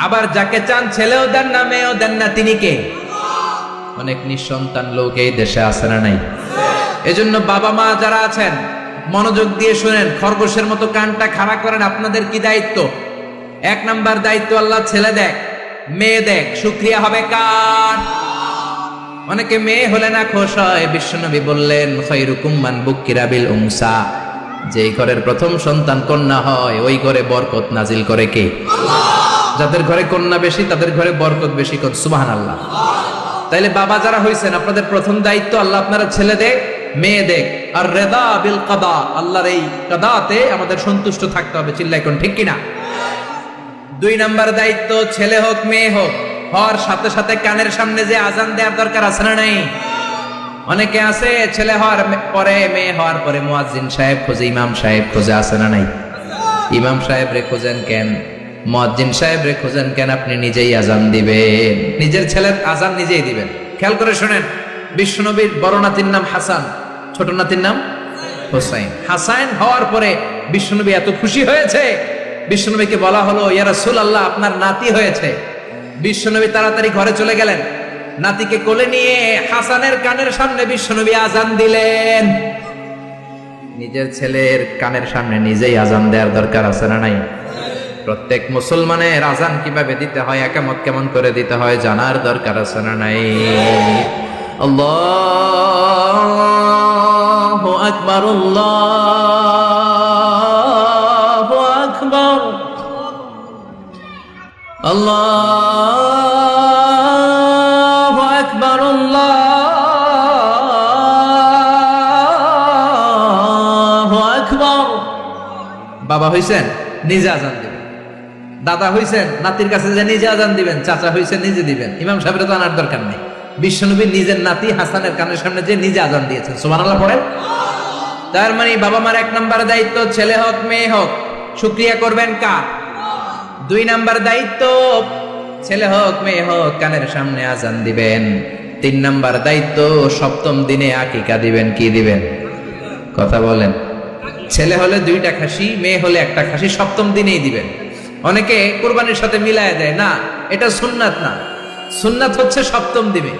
আবার যাকে চান ছেলেও দেন না মেয়েও দেন না, তিনি কে? অনেক নিঃসন্তান লোক এই দেশে আছে না নাই? এজন্য বাবা মা যারা আছেন মনোযোগ দিয়ে শুনেন, খরগোশের মতো কানটা খাড়া করেন। আপনাদের কি দায়িত্ব? এক নাম্বার দায়িত্ব, আল্লাহ ছেলে দেখ মেয়ে দেখ, শুকরিয়া হবে কার? অনেকে মেয়ে হলে না খুশ হয়। বিশ্বনবী বললেন খায়রুকুম মান বুক্কিরা বিল উনসা, যেই ঘরের প্রথম সন্তান কন্যা হয় ওই ঘরে বরকত নাজিল করে কে? যাদের ঘরে কন্যা বেশি তাদের ঘরে বরকত বেশি। কোন সুবহানাল্লাহ। তাইলে বাবা যারা হইছেন আপনাদের প্রথম দায়িত্ব, আল্লাহ আপনারা ছেলে দেখ মেয়ে দেখ, আর রেদা বিল কাদা, আল্লাহর এই কাদাতে আমাদের সন্তুষ্ট থাকতে হবে। চিল্লাই কোন ঠিক কিনা? দুই নাম্বার দায়িত্ব, ছেলে হোক মেয়ে হোক, হওয়ার সাথে সাথে কানের সামনে যে আজান দেওয়ার দরকার আছে না নাই? অনেকে আছে ছেলে হওয়ার পরে মেয়ে হওয়ার পরে মুয়াজ্জিন সাহেব খোঁজে, ইমাম সাহেব খোঁজে, আছে না নাই? ইমাম সাহেব রে খোঁজেন কেন? মুয়াজ্জিন সাহেব রে খোঁজেন কেন? আপনি নিজেই আজান দিবেন, নিজের ছেলের আজান নিজেই দিবেন। খেয়াল করে শোনেন, বিশ্বনবীর বড় নাতির নাম হাসান, ছোট নাতির নাম হোসাইন। হাসান হওয়ার পরে বিশ্বনবী এত খুশি হয়েছে, বিশ্বনবীকে বলা হলো ইয়া রাসূলুল্লাহ আপনার নাতি হয়েছে। বিশ্বনবী তাড়াতাড়ি ঘরে চলে গেলেন, নাতিকে কোলে নিয়ে হাসানের কানের সামনে বিশ্বনবী আজান দিলেন। নিজের ছেলের কানের সামনে নিজেই আজান দেওয়ার দরকার আছে না নাই? প্রত্যেক মুসলমানের আজান কিভাবে দিতে হয়, একামত কেমন করে দিতে হয় জানার দরকার আছে না নাই? আল্লাহু আকবার, আল্লাহু আকবার, আল্লাহু আকবার, আল্লাহু আকবার। বাবা হইছেন নিজে আজান দিবেন, দাদা হইছেন নাতির কাছে যে নিজে আজান দিবেন, চাচা হইছেন নিজে দিবেন, ইমাম সাহেবের তো আনার দরকার নেই। বিশ্বনবী নিজের নাতি হাসানের কানের সামনে যে নিজে আজান দিয়েছেন। সুবহানাল্লাহ পড়েন। তার মানে বাবা মার এক নাম্বার দায়িত্ব, ছেলে হোক মেয়ে হোক শুকরিয়া করবেন কার? দুই নাম্বার দায়িত্ব, ছেলে হোক মেয়ে হোক কানের সামনে আজান দিবেন। তিন নাম্বার দায়িত্ব, সপ্তম দিনে আকিকা দিবেন। কি দিবেন? কথা বলেন। ছেলে হলে 2টা খাসি, মেয়ে হলে 1টা খাসি, সপ্তম দিনেই দিবেন। অনেকে কুরবানির সাথে মিলায় দেয়, না এটা সুন্নাত না। সুন্নাত হচ্ছে সপ্তম দিনে।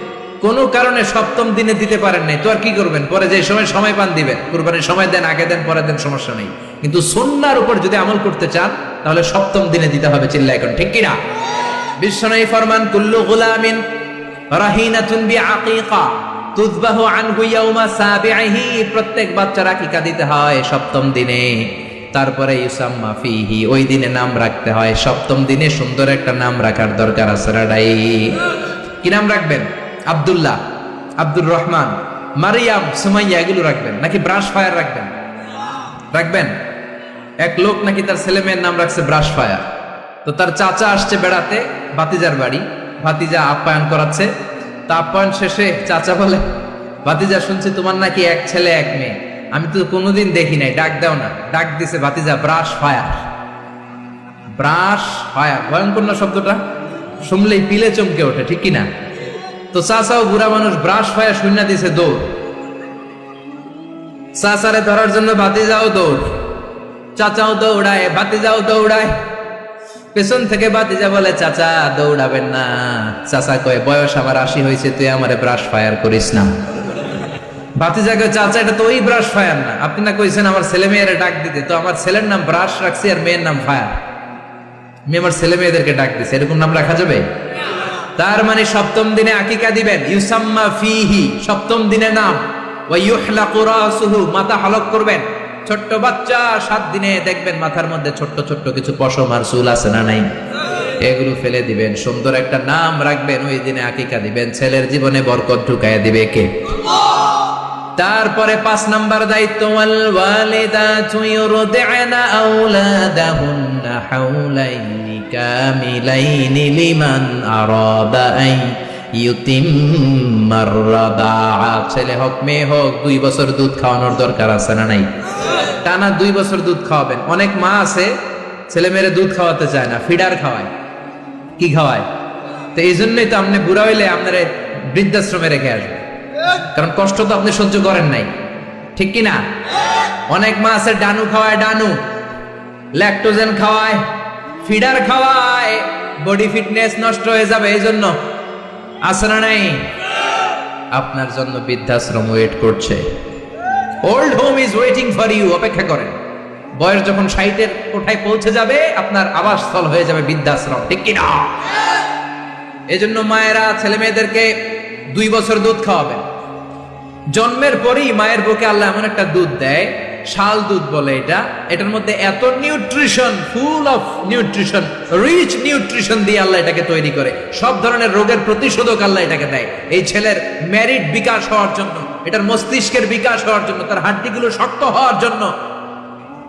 কোনো কারণে সপ্তম দিনে দিতে পারেন নাই তো আর কি করবেন? পরে যে সময় পান দিবেন। কুরবানির সময় দেন, আগে দেন, পরে দেন, সমস্যা নেই। কিন্তু সুন্নাহর উপর যদি আমল করতে চান তাহলে সপ্তম দিনে দিতে হবে। চিল্লা এখন ঠিক কিনা? বিশ্বনবী ফরমান কুল্লু গুলামিন রাহিনাতুন বিআকিকা তুযবাহু আনহু ইয়াউমা সাবিহি, প্রত্যেক বাচ্চার আকিকা দিতে হয় সপ্তম দিনে। তারপরে ইউসাম্মা ফিহি, ওই দিনে নাম রাখতে হয়। সপ্তম দিনে সুন্দর একটা নাম রাখার দরকার আছে রাডাই। কি নাম রাখবেন? আব্দুল্লাহ, আব্দুর রহমান, মারিয়াম, সুমাইয়া, এগুলো রাখবেন নাকি ব্রাশ ফায়ার রাখবেন? রাখবেন। এক লোক নাকি তার ছেলে মেয়ের নাম রাখছে ব্রাশ ফায়ার। তো তার চাচা আসছে বেড়াতে ভাতিজার বাড়ি, ভাতিজা আপ্যায়ন করাচ্ছে। তা আপ্যায়ন শেষে চাচা বলে, ভাতিজা শুনছি তোমার নাকি এক ছেলে এক মেয়ে, আমি তো কোনোদিন দেখি নাই, ডাক দাও না। ডাক দিছে ভাতিজা ব্রাশ ফায়ার। ব্রাশ ফায়ার, ভয়ঙ্কর না শব্দটা? শুনলেই পিলে চমকে ওঠে, ঠিক কিনা? তো চাচাও বুড়া মানুষ ব্রাশ ফায়ার শূন্য দিছে দৌড়, চাচারে ধরার জন্য ভাতিজাও দৌড়, চাচাও দৌড়ায় ভাতিজাও দৌড়ায়। পেছন থেকে ভাতিজা বলে চাচা দৌড়াবেন না। চাচা কয় বয়স আমার 80 হয়েছে, তুই আমারে ব্রাশ ফায়ার করিস না। ভাতিজা কয় চাচা এটা তো ওই ব্রাশ ফায়ার না, আপনি না কইছেন আমার ছেলে মেয়েরে ডাক দিতে, তো আমার ছেলের নাম ব্রাশ রাখছি আর মেয়ের নাম ফায়ার, আমি আমার ছেলে মেয়েদেরকে ডাক দিছি, এরকম নাম রাখা যাবে? তার মানে সপ্তম দিনে আকিকা দিবেন, ইউসাম্মা ফিহি, সপ্তম দিনে নাম, ওয়া ইউহলাকু রাসুহু, মাথা হলক করবেন। ছোট্ট বাচ্চা 7 দিনে দেখবেন মাথার মধ্যে ছোট্ট ছোট্ট কিছু পশম আর চুল আছে না নাই, এগুলো ফেলে দিবেন, সুন্দর একটা নাম রাখবেন, ওই দিনে আকিকা দিবেন, ছেলের জীবনে বরকত ঢুকাইয়া দিবে কে? তারপরে 5 নাম্বার দায়িত্ব, ওয়াল ওয়ালিদাতু ইউরদি'না আওলাদাহুন্না হাওলাইনি কামিলাইনি লিমান আরাদা আন ইউতিম্মার রাদাআ। ছেলে হোক মেয়ে হোক 2 বছর দুধ খাওয়ানোর দরকার আছে না নাই? টানা 2 বছর দুধ খাওয়াবেন। অনেক মা আছে ছেলে মেয়েরে দুধ খাওয়াতে চায় না, ফিডার খাওয়ায়। কি খাওয়ায়? তো এই জন্যই তো আপনি বুড়া হইলে আপনারে বৃদ্ধাশ্রমে রেখে আসবে, কারণ কষ্ট তো আপনি সহ্য করেন নাই, ঠিক কি না? অনেক মা আছে ডানু খাওয়ায়, ডানু ল্যাকটোজেন খাওয়ায়, ফিডার খাওয়ায়, বডি ফিটনেস নষ্ট হয়ে যাবে, এই জন্য আছে না নাই? আপনার জন্য বৃদ্ধাশ্রম ওয়েট করছে, old home is waiting for you, অপেক্ষা করেন। বয়স যখন 60-এর কোঠায় পৌঁছে যাবে আপনার আবাসস্থল হয়ে যাবে বৃদ্ধাশ্রম, ঠিক কি না? এই জন্য মায়েরা ছেলে মেয়েদেরকে 2 বছর দুধ খাওয়াবেন। জন্মের পরেই মায়ের বুকে আল্লাহ এমন একটা দুধ দেয়, শাল দুধ বলে এটা, এটার মধ্যে এত nutrition, full of nutrition, rich nutrition দিয়ে আল্লাহ এটাকে তৈরি করে, সব ধরনের রোগের প্রতিষেধক আল্লাহ এটাকে দেয় এই ছেলের মেরিট বিকাশ হওয়ার জন্য, এটার মস্তিষ্কের বিকাশ হওয়ার জন্য, তার হাড্ডিগুলো শক্ত হওয়ার জন্য।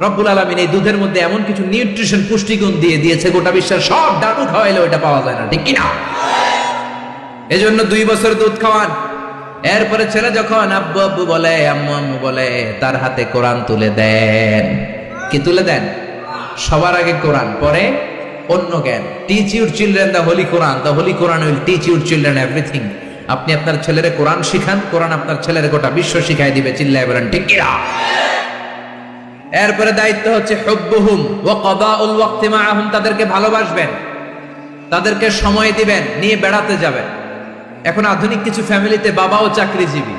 রব্বুল আলামিন এই দুধের মধ্যে এমন কিছু নিউট্রিশন, পুষ্টিগুণ দিয়ে দিয়েছে, গোটা বিশ্বের সব ডানু খাওয়াইলেও এটা পাওয়া যায় না, ঠিক কিনা? এজন্য 2 বছর দুধ খাওয়ান। এরপরে ছেলে যখন আব্বু আব্বু বলে, আম্মু আম্মু বলে, তার হাতে কোরআন তুলে দেন। কি তুলে দেন? সবার আগে কোরআন, পরে অন্য জ্ঞান। Teach your children the Holi Quran, the Holi Quran will teach your children everything. আপনি আপনার ছেলেরে কোরআন শিখান, কোরআন আপনার ছেলেরে গোটা বিশ্ব শিখাই দিবে, চিল্লায় বলেন ঠিক কিনা? এরপরে দায়িত্ব হচ্ছে হুব্বুহুম ওয়া কাদাউল ওয়াক্তি মাআহুম, তাদেরকে ভালোবাসবেন, তাদেরকে সময় দিবেন, নিয়ে বেড়াতে যাবেন। এখন আধুনিক কিছু ফ্যামিলিতে বাবাও চাকরিজীবী,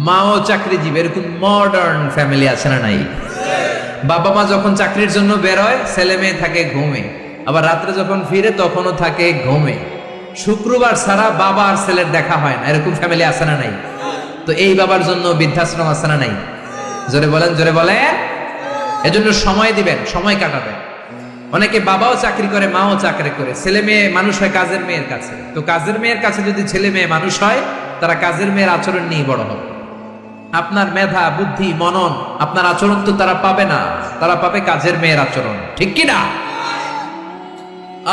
মাও চাকরিজীবী, এরকম মডার্ন ফ্যামিলি আছে না নাই? বাবা মা যখন চাকরির জন্য বের হয় ছেলে মেয়ে থাকে ঘুমে, আবার রাত্রে যখন ফিরে তখনও থাকে ঘুমে। শুক্রবার ছাড়া বাবা আর ছেলের দেখা হয় না, এরকম ফ্যামিলি আছে না নাই? তো এই বাবার জন্য বৃদ্ধাশ্রম আছে না নাই? জোরে বলেন, জোরে বলেন। এজন্য সময় দিবেন, সময় কাটাবেন। অনেকে বাবাও চাকরি করে, মাও চাকরি করে, ছেলে মেয়ে মানুষ হয় কাজের মেয়ের কাছে। তো কাজের মেয়ের কাছে যদি ছেলে মেয়ে মানুষ হয়, তারা কাজের মেয়ের আচরণ নিয়ে বড় হবে। আপনার মেধা, বুদ্ধি, মনন, আপনার আচরণ তো তারা পাবে না, তারা পাবে কাজের মেয়ের আচরণ, ঠিক কি না?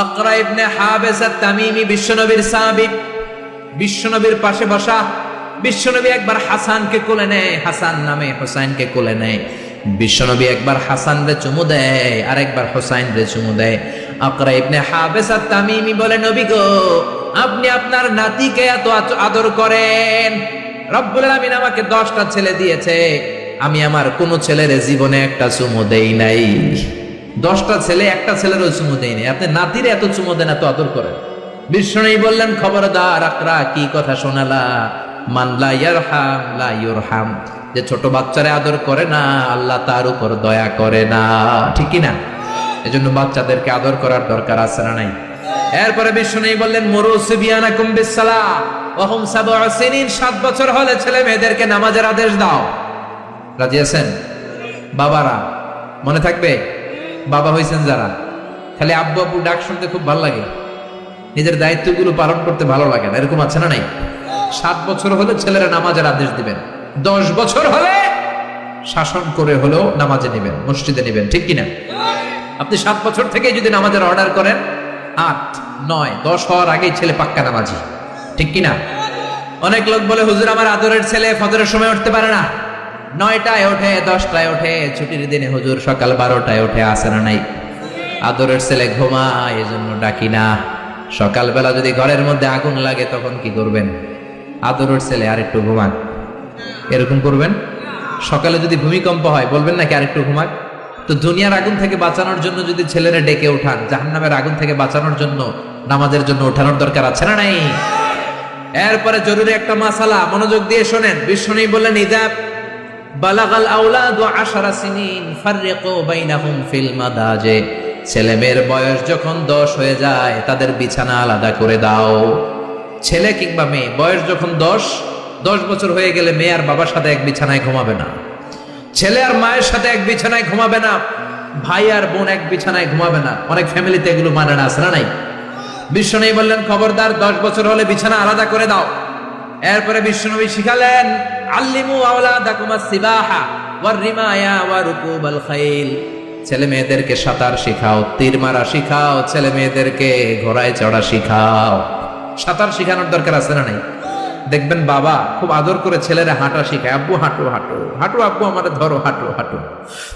আকরা ইবনে হাবিস আত-তামিমি বিশ্বনবীর সাহাবী, বিশ্বনবীর পাশে বসা। বিশ্বনবী একবার হাসানকে কোলে নেয়, হাসান নামে হোসাইনকে কোলে নেয়। বিশ্বনবী একবার হাসান রে চুমু দেয়, আর একবার হোসাইন রে চুমু দেয়। আকরা ইবনে হাবিস আত-তামিমি বলে, নবী গো, আপনি আপনার নাতিকে এত আদর করেন, রব্বুল আলামিন আমাকে 10টা ছেলে দিয়েছে, আমি আমার কোন ছেলের জীবনে একটা চুমু দেই নাই। 10টা ছেলে, একটা ছেলেরও চুমু দেই নাই, আপনি নাতির এত চুমু দেন, এত আদর করেন। বিশ্বনবী বললেন, খবরদার আকরা, কি কথা শোনালা? মান লা ইয়ারহাম লা ইউরহাম, যে ছোট বাচ্চারে আদর করে না, আল্লাহ তার উপর দয়া করে না, ঠিক কি না? এজন্য বাচ্চাদেরকে আদর করার দরকার আছে না নাই? এরপরে বিশ্বনবী বললেন, মুরু সুবিয়ানাকুম বিসসালাহ ওয়া হুম 7 সিনিন, 7 বছর হলে ছেলে মেয়েদেরকে নামাজের আদেশ দাও। রাজি আছেন? বাবারা মনে থাকবে, বাবা হইছেন যারা, খালি আব্বু আব্বু ডাক শুনতে খুব ভালো লাগে, নিজের দায়িত্বগুলো পালন করতে ভালো লাগে না, এরকম আছে না নাই? 7 বছর হলে ছেলেরা নামাজের আদেশ দিবেন, 10 বছর হলে শাসন করে হলেও নামাজে নিবেন, মসজিদে নিবেন, ঠিক কিনা? আপনি 7 বছর থেকে যদি নামাজের অর্ডার করেন, 8, 9, 10 হওয়ার আগেই ছেলে পাক্কা নামাজি, ঠিক কিনা? অনেক লোক বলে, হুজুর আমার আদরের ছেলে ফজরের সময় উঠতে পারে না, 9টায় ওঠে, 10টায় ওঠে, ছুটির দিনে হুজুর সকাল 12টায় ওঠে, আসে না নাই? আদরের ছেলে ঘুমায়, এজন্য ডাকি না। সকালবেলা যদি ঘরের মধ্যে আগুন লাগে তখন কি করবেন? আদরের ছেলে আরেকটু ঘুমাক, এরকম করবেন? সকালে যদি ভূমিকম্প হয় বলবেন নাকি আরেকটু ঘুমাক? তো দুনিয়ার আগুন থেকে বাঁচানোর জন্য যদি ছেলেরা ডেকে ওঠান, জাহান্নামের আগুন থেকে বাঁচানোর জন্য নামাজের জন্য ওঠানোর দরকার আছে না নাই? এরপরে জরুরি একটা মাসালা, মনোযোগ দিয়ে শোনেন। বিষ্ণু বললেন, ইদা বালাগাল আওলাদু 10 সিনিন ফাররিকু বাইনাহুম ফিল মাদাজে। ছেলে মেয়ের বয়স যখন 10 হয়ে যায় তাদের বিছানা আলাদা করে দাও। ছেলে কিংবা মেয়ে বয়স যখন 10 বছর হয়ে গেলে মেয়ে আর বাবার সাথে এক বিছানায় ঘুমাবে না, ছেলে আর মায়ের সাথে এক বিছানায় ঘুমাবে না, ভাই আর বোন এক বিছানায় ঘুমাবে না। অনেক ফ্যামিলিতে এগুলো মানে না, আছে না নাই? বিশ্বনবী বললেন, খবরদার 10 বছর হলে বিছানা আলাদা করে দাও। এরপরে বিশ্বনবী শিখালেন, আল্লিমু আওলাদাকুমাস সিবাহা ওয়ার রিমায়া ওয়া রুকুবাল খাইল। ছেলে মেয়েদেরকে সাঁতার শিখাও, তীর মারা শিখাও, ছেলে মেয়েদেরকে ঘোড়ায় চড়া শিখাও। সাঁতার শিখানোর দরকার আছে না নাই? দেখবেন বাবা খুব আদর করে ছেলেরা হাঁটা শিখায়, আব্বু হাঁটো হাঁটো হাঁটো, আব্বু আমাদের ধরো হাঁটো হাঁটো।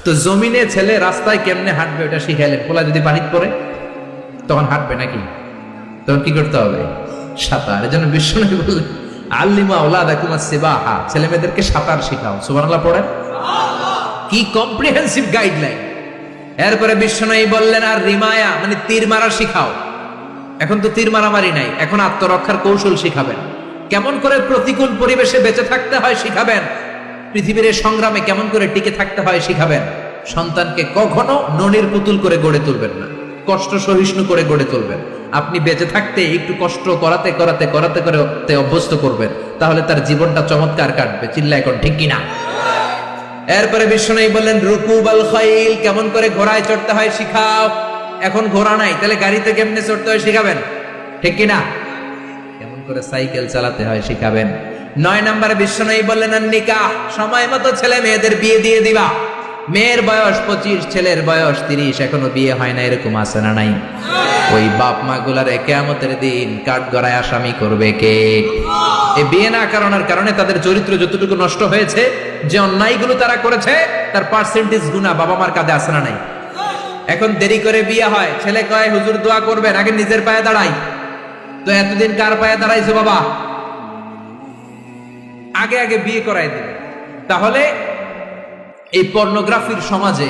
তো জমিনে ছেলে রাস্তায় কেমনে হাঁটবে ওটা শিখাইলেন, পোলা যদি পানিতে পড়ে তখন হাঁটবে নাকি? তখন কি করতে হবে? সাঁতার। এজন্য বিশ্বনবী বললেন, আল্লিমু আওলাদাকুমাস সিবাহা, ছেলে মেয়েদেরকে সাঁতার শিখাও। সুবহানাল্লাহ পড়েন। কি কম্প্রিহেন্সিভ গাইডলাইন! এরপরে বিশ্বনবী বললেন, আর রিমায়া মানে তীর মারা শিখাও। এখন তো তীর মারামারি নাই, এখন আত্মরক্ষার কৌশল শিখাবেন। কেমন করে প্রতিকূল পরিবেশে বেঁচে থাকতে হয় শিখাবেন। পৃথিবীর এই সংগ্রামে কেমন করে টিকে থাকতে হয় শিখাবেন। সন্তানকে কখনো ননির পুতুল করে গড়ে তুলবেন না, কষ্ট সহিষ্ণু করে গড়ে তুলবেন। আপনি বেঁচে থাকতে একটু কষ্ট করাতে করাতে করাতে করতে অভ্যস্ত করবেন, তাহলে তার জীবনটা চমৎকার কাটবে। চিল্লা এখন ঠিক কিনা? এরপরে বিশ্বনবী বললেন, রুকুবাল খাইল, কেমন করে ঘোড়ায় চড়তে হয় শিখাও। এখন ঘোড়া নাই, তাহলে গাড়িতে কেমনে চড়তে হয় শিখাবেন, ঠিক কিনা? কেমন করে সাইকেল চালাতে হয় শিখাবেন। 9 নম্বরে বিশ্বনবী বললেন, আর নিকাহ, সময় মতো ছেলে মেয়েদের বিয়ে দিয়ে দিবা। মেয়ের বয়স 25, ছেলের বয়স 30, এখনো বিয়ে হয় না, এরকম আছে না নাই? ওই বাপ মা গুলারে কিয়ামতের দিন কাঠগড়ায় আসামি করবে কে? এই বিয়ে না করানোর কারণে তাদের চরিত্র যতটুকু নষ্ট হয়েছে, যে অন্যায়গুলো তারা করেছে তার পার্সেন্টেজ গুণা বাবা মার কাঁধে আছে না নাই? এখন দেরি করে বিয়ে হয়, ছেলে কয় হুজুর দোয়া করবেন, আগে নিজের পায়ে দাঁড়াই। তো এতদিন কার পায়ে দাঁড়াইছো বাবা? আগে আগে বিয়ে করাই দিবে। তাহলে এই পর্নোগ্রাফির সমাজে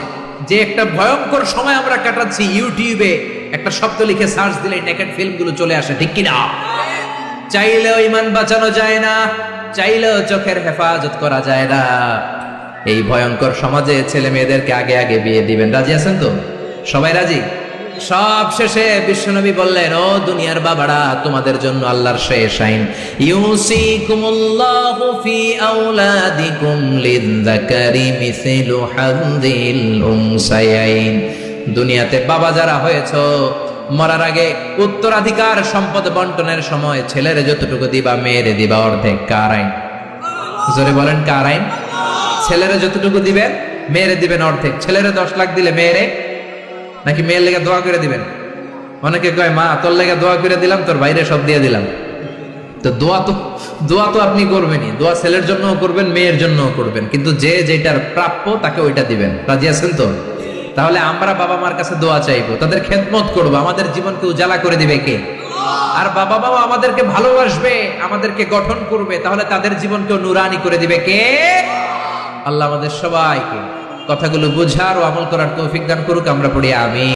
যে একটা ভয়ঙ্কর সময় আমরা কাটাচ্ছি, ইউটিউবে একটা শব্দ লিখে সার্চ দিলে নেকেড ফিল্মগুলো চলে আসে, ঠিক কিনা? চাইলেও ইমান বাঁচানো যায় না, চাইলেও চোখের হেফাজত করা যায় না। এই ভয়ঙ্কর সমাজে ছেলে মেয়েদেরকে আগে আগে বিয়ে দিবেন। রাজি আছেন তো? সবাই রাজি? সব শেষে বিশ্বনবী বললেন, ও দুনিয়ার বাবারা, তোমাদের জন্য আল্লাহর শেষ আইন, ইউসিকুমুল্লাহু ফি আওলাদিকুম লিযযাকারি মিসলু হাযযিল উনসায়াইন। দুনিয়াতে বাবা যারা হয়েছো, মরার আগে উত্তরাধিকার সম্পদ বন্টনের সময় ছেলের যতটুকু দিবা, মেয়েরে দিবা অর্ধেক। কার আইন? জোরে বলেন, কার আইন? ছেলেরা যতটুকু দিবেন, মেয়েরে দিবেন অর্ধেক। ছেলেরে 10 লাখ দিলে মেয়েরে, নাকি মেয়ের লেগে দোয়া করে দিবেন? অনেকে কয়, মা তোর লেগে দোয়া করে দিলাম, তোর বাইরে সব দিয়ে দিলাম। তো দোয়া তো আপনি করবেনই, দোয়া ছেলের জন্য করবেন, মেয়ের জন্য করবেন, কিন্তু যে যেটার প্রাপ্য তাকে ওইটা দিবেন। রাজি আছেন তো? তাহলে আমরা বাবা মার কাছে দোয়া চাইবো, তাদের খেদমত করবো। আমাদের জীবনকে উজালা করে দিবে কে? আর বাবা মাও আমাদেরকে ভালোবাসবে, আমাদেরকে গঠন করবে, তাহলে তাদের জীবনকেও নুরানি করে দিবে কে? আল্লাহ আমাদের সবাইকে কথাগুলো বুঝার ও আমল করার তৌফিক দান করুক। আমরা পড়ি আমিন।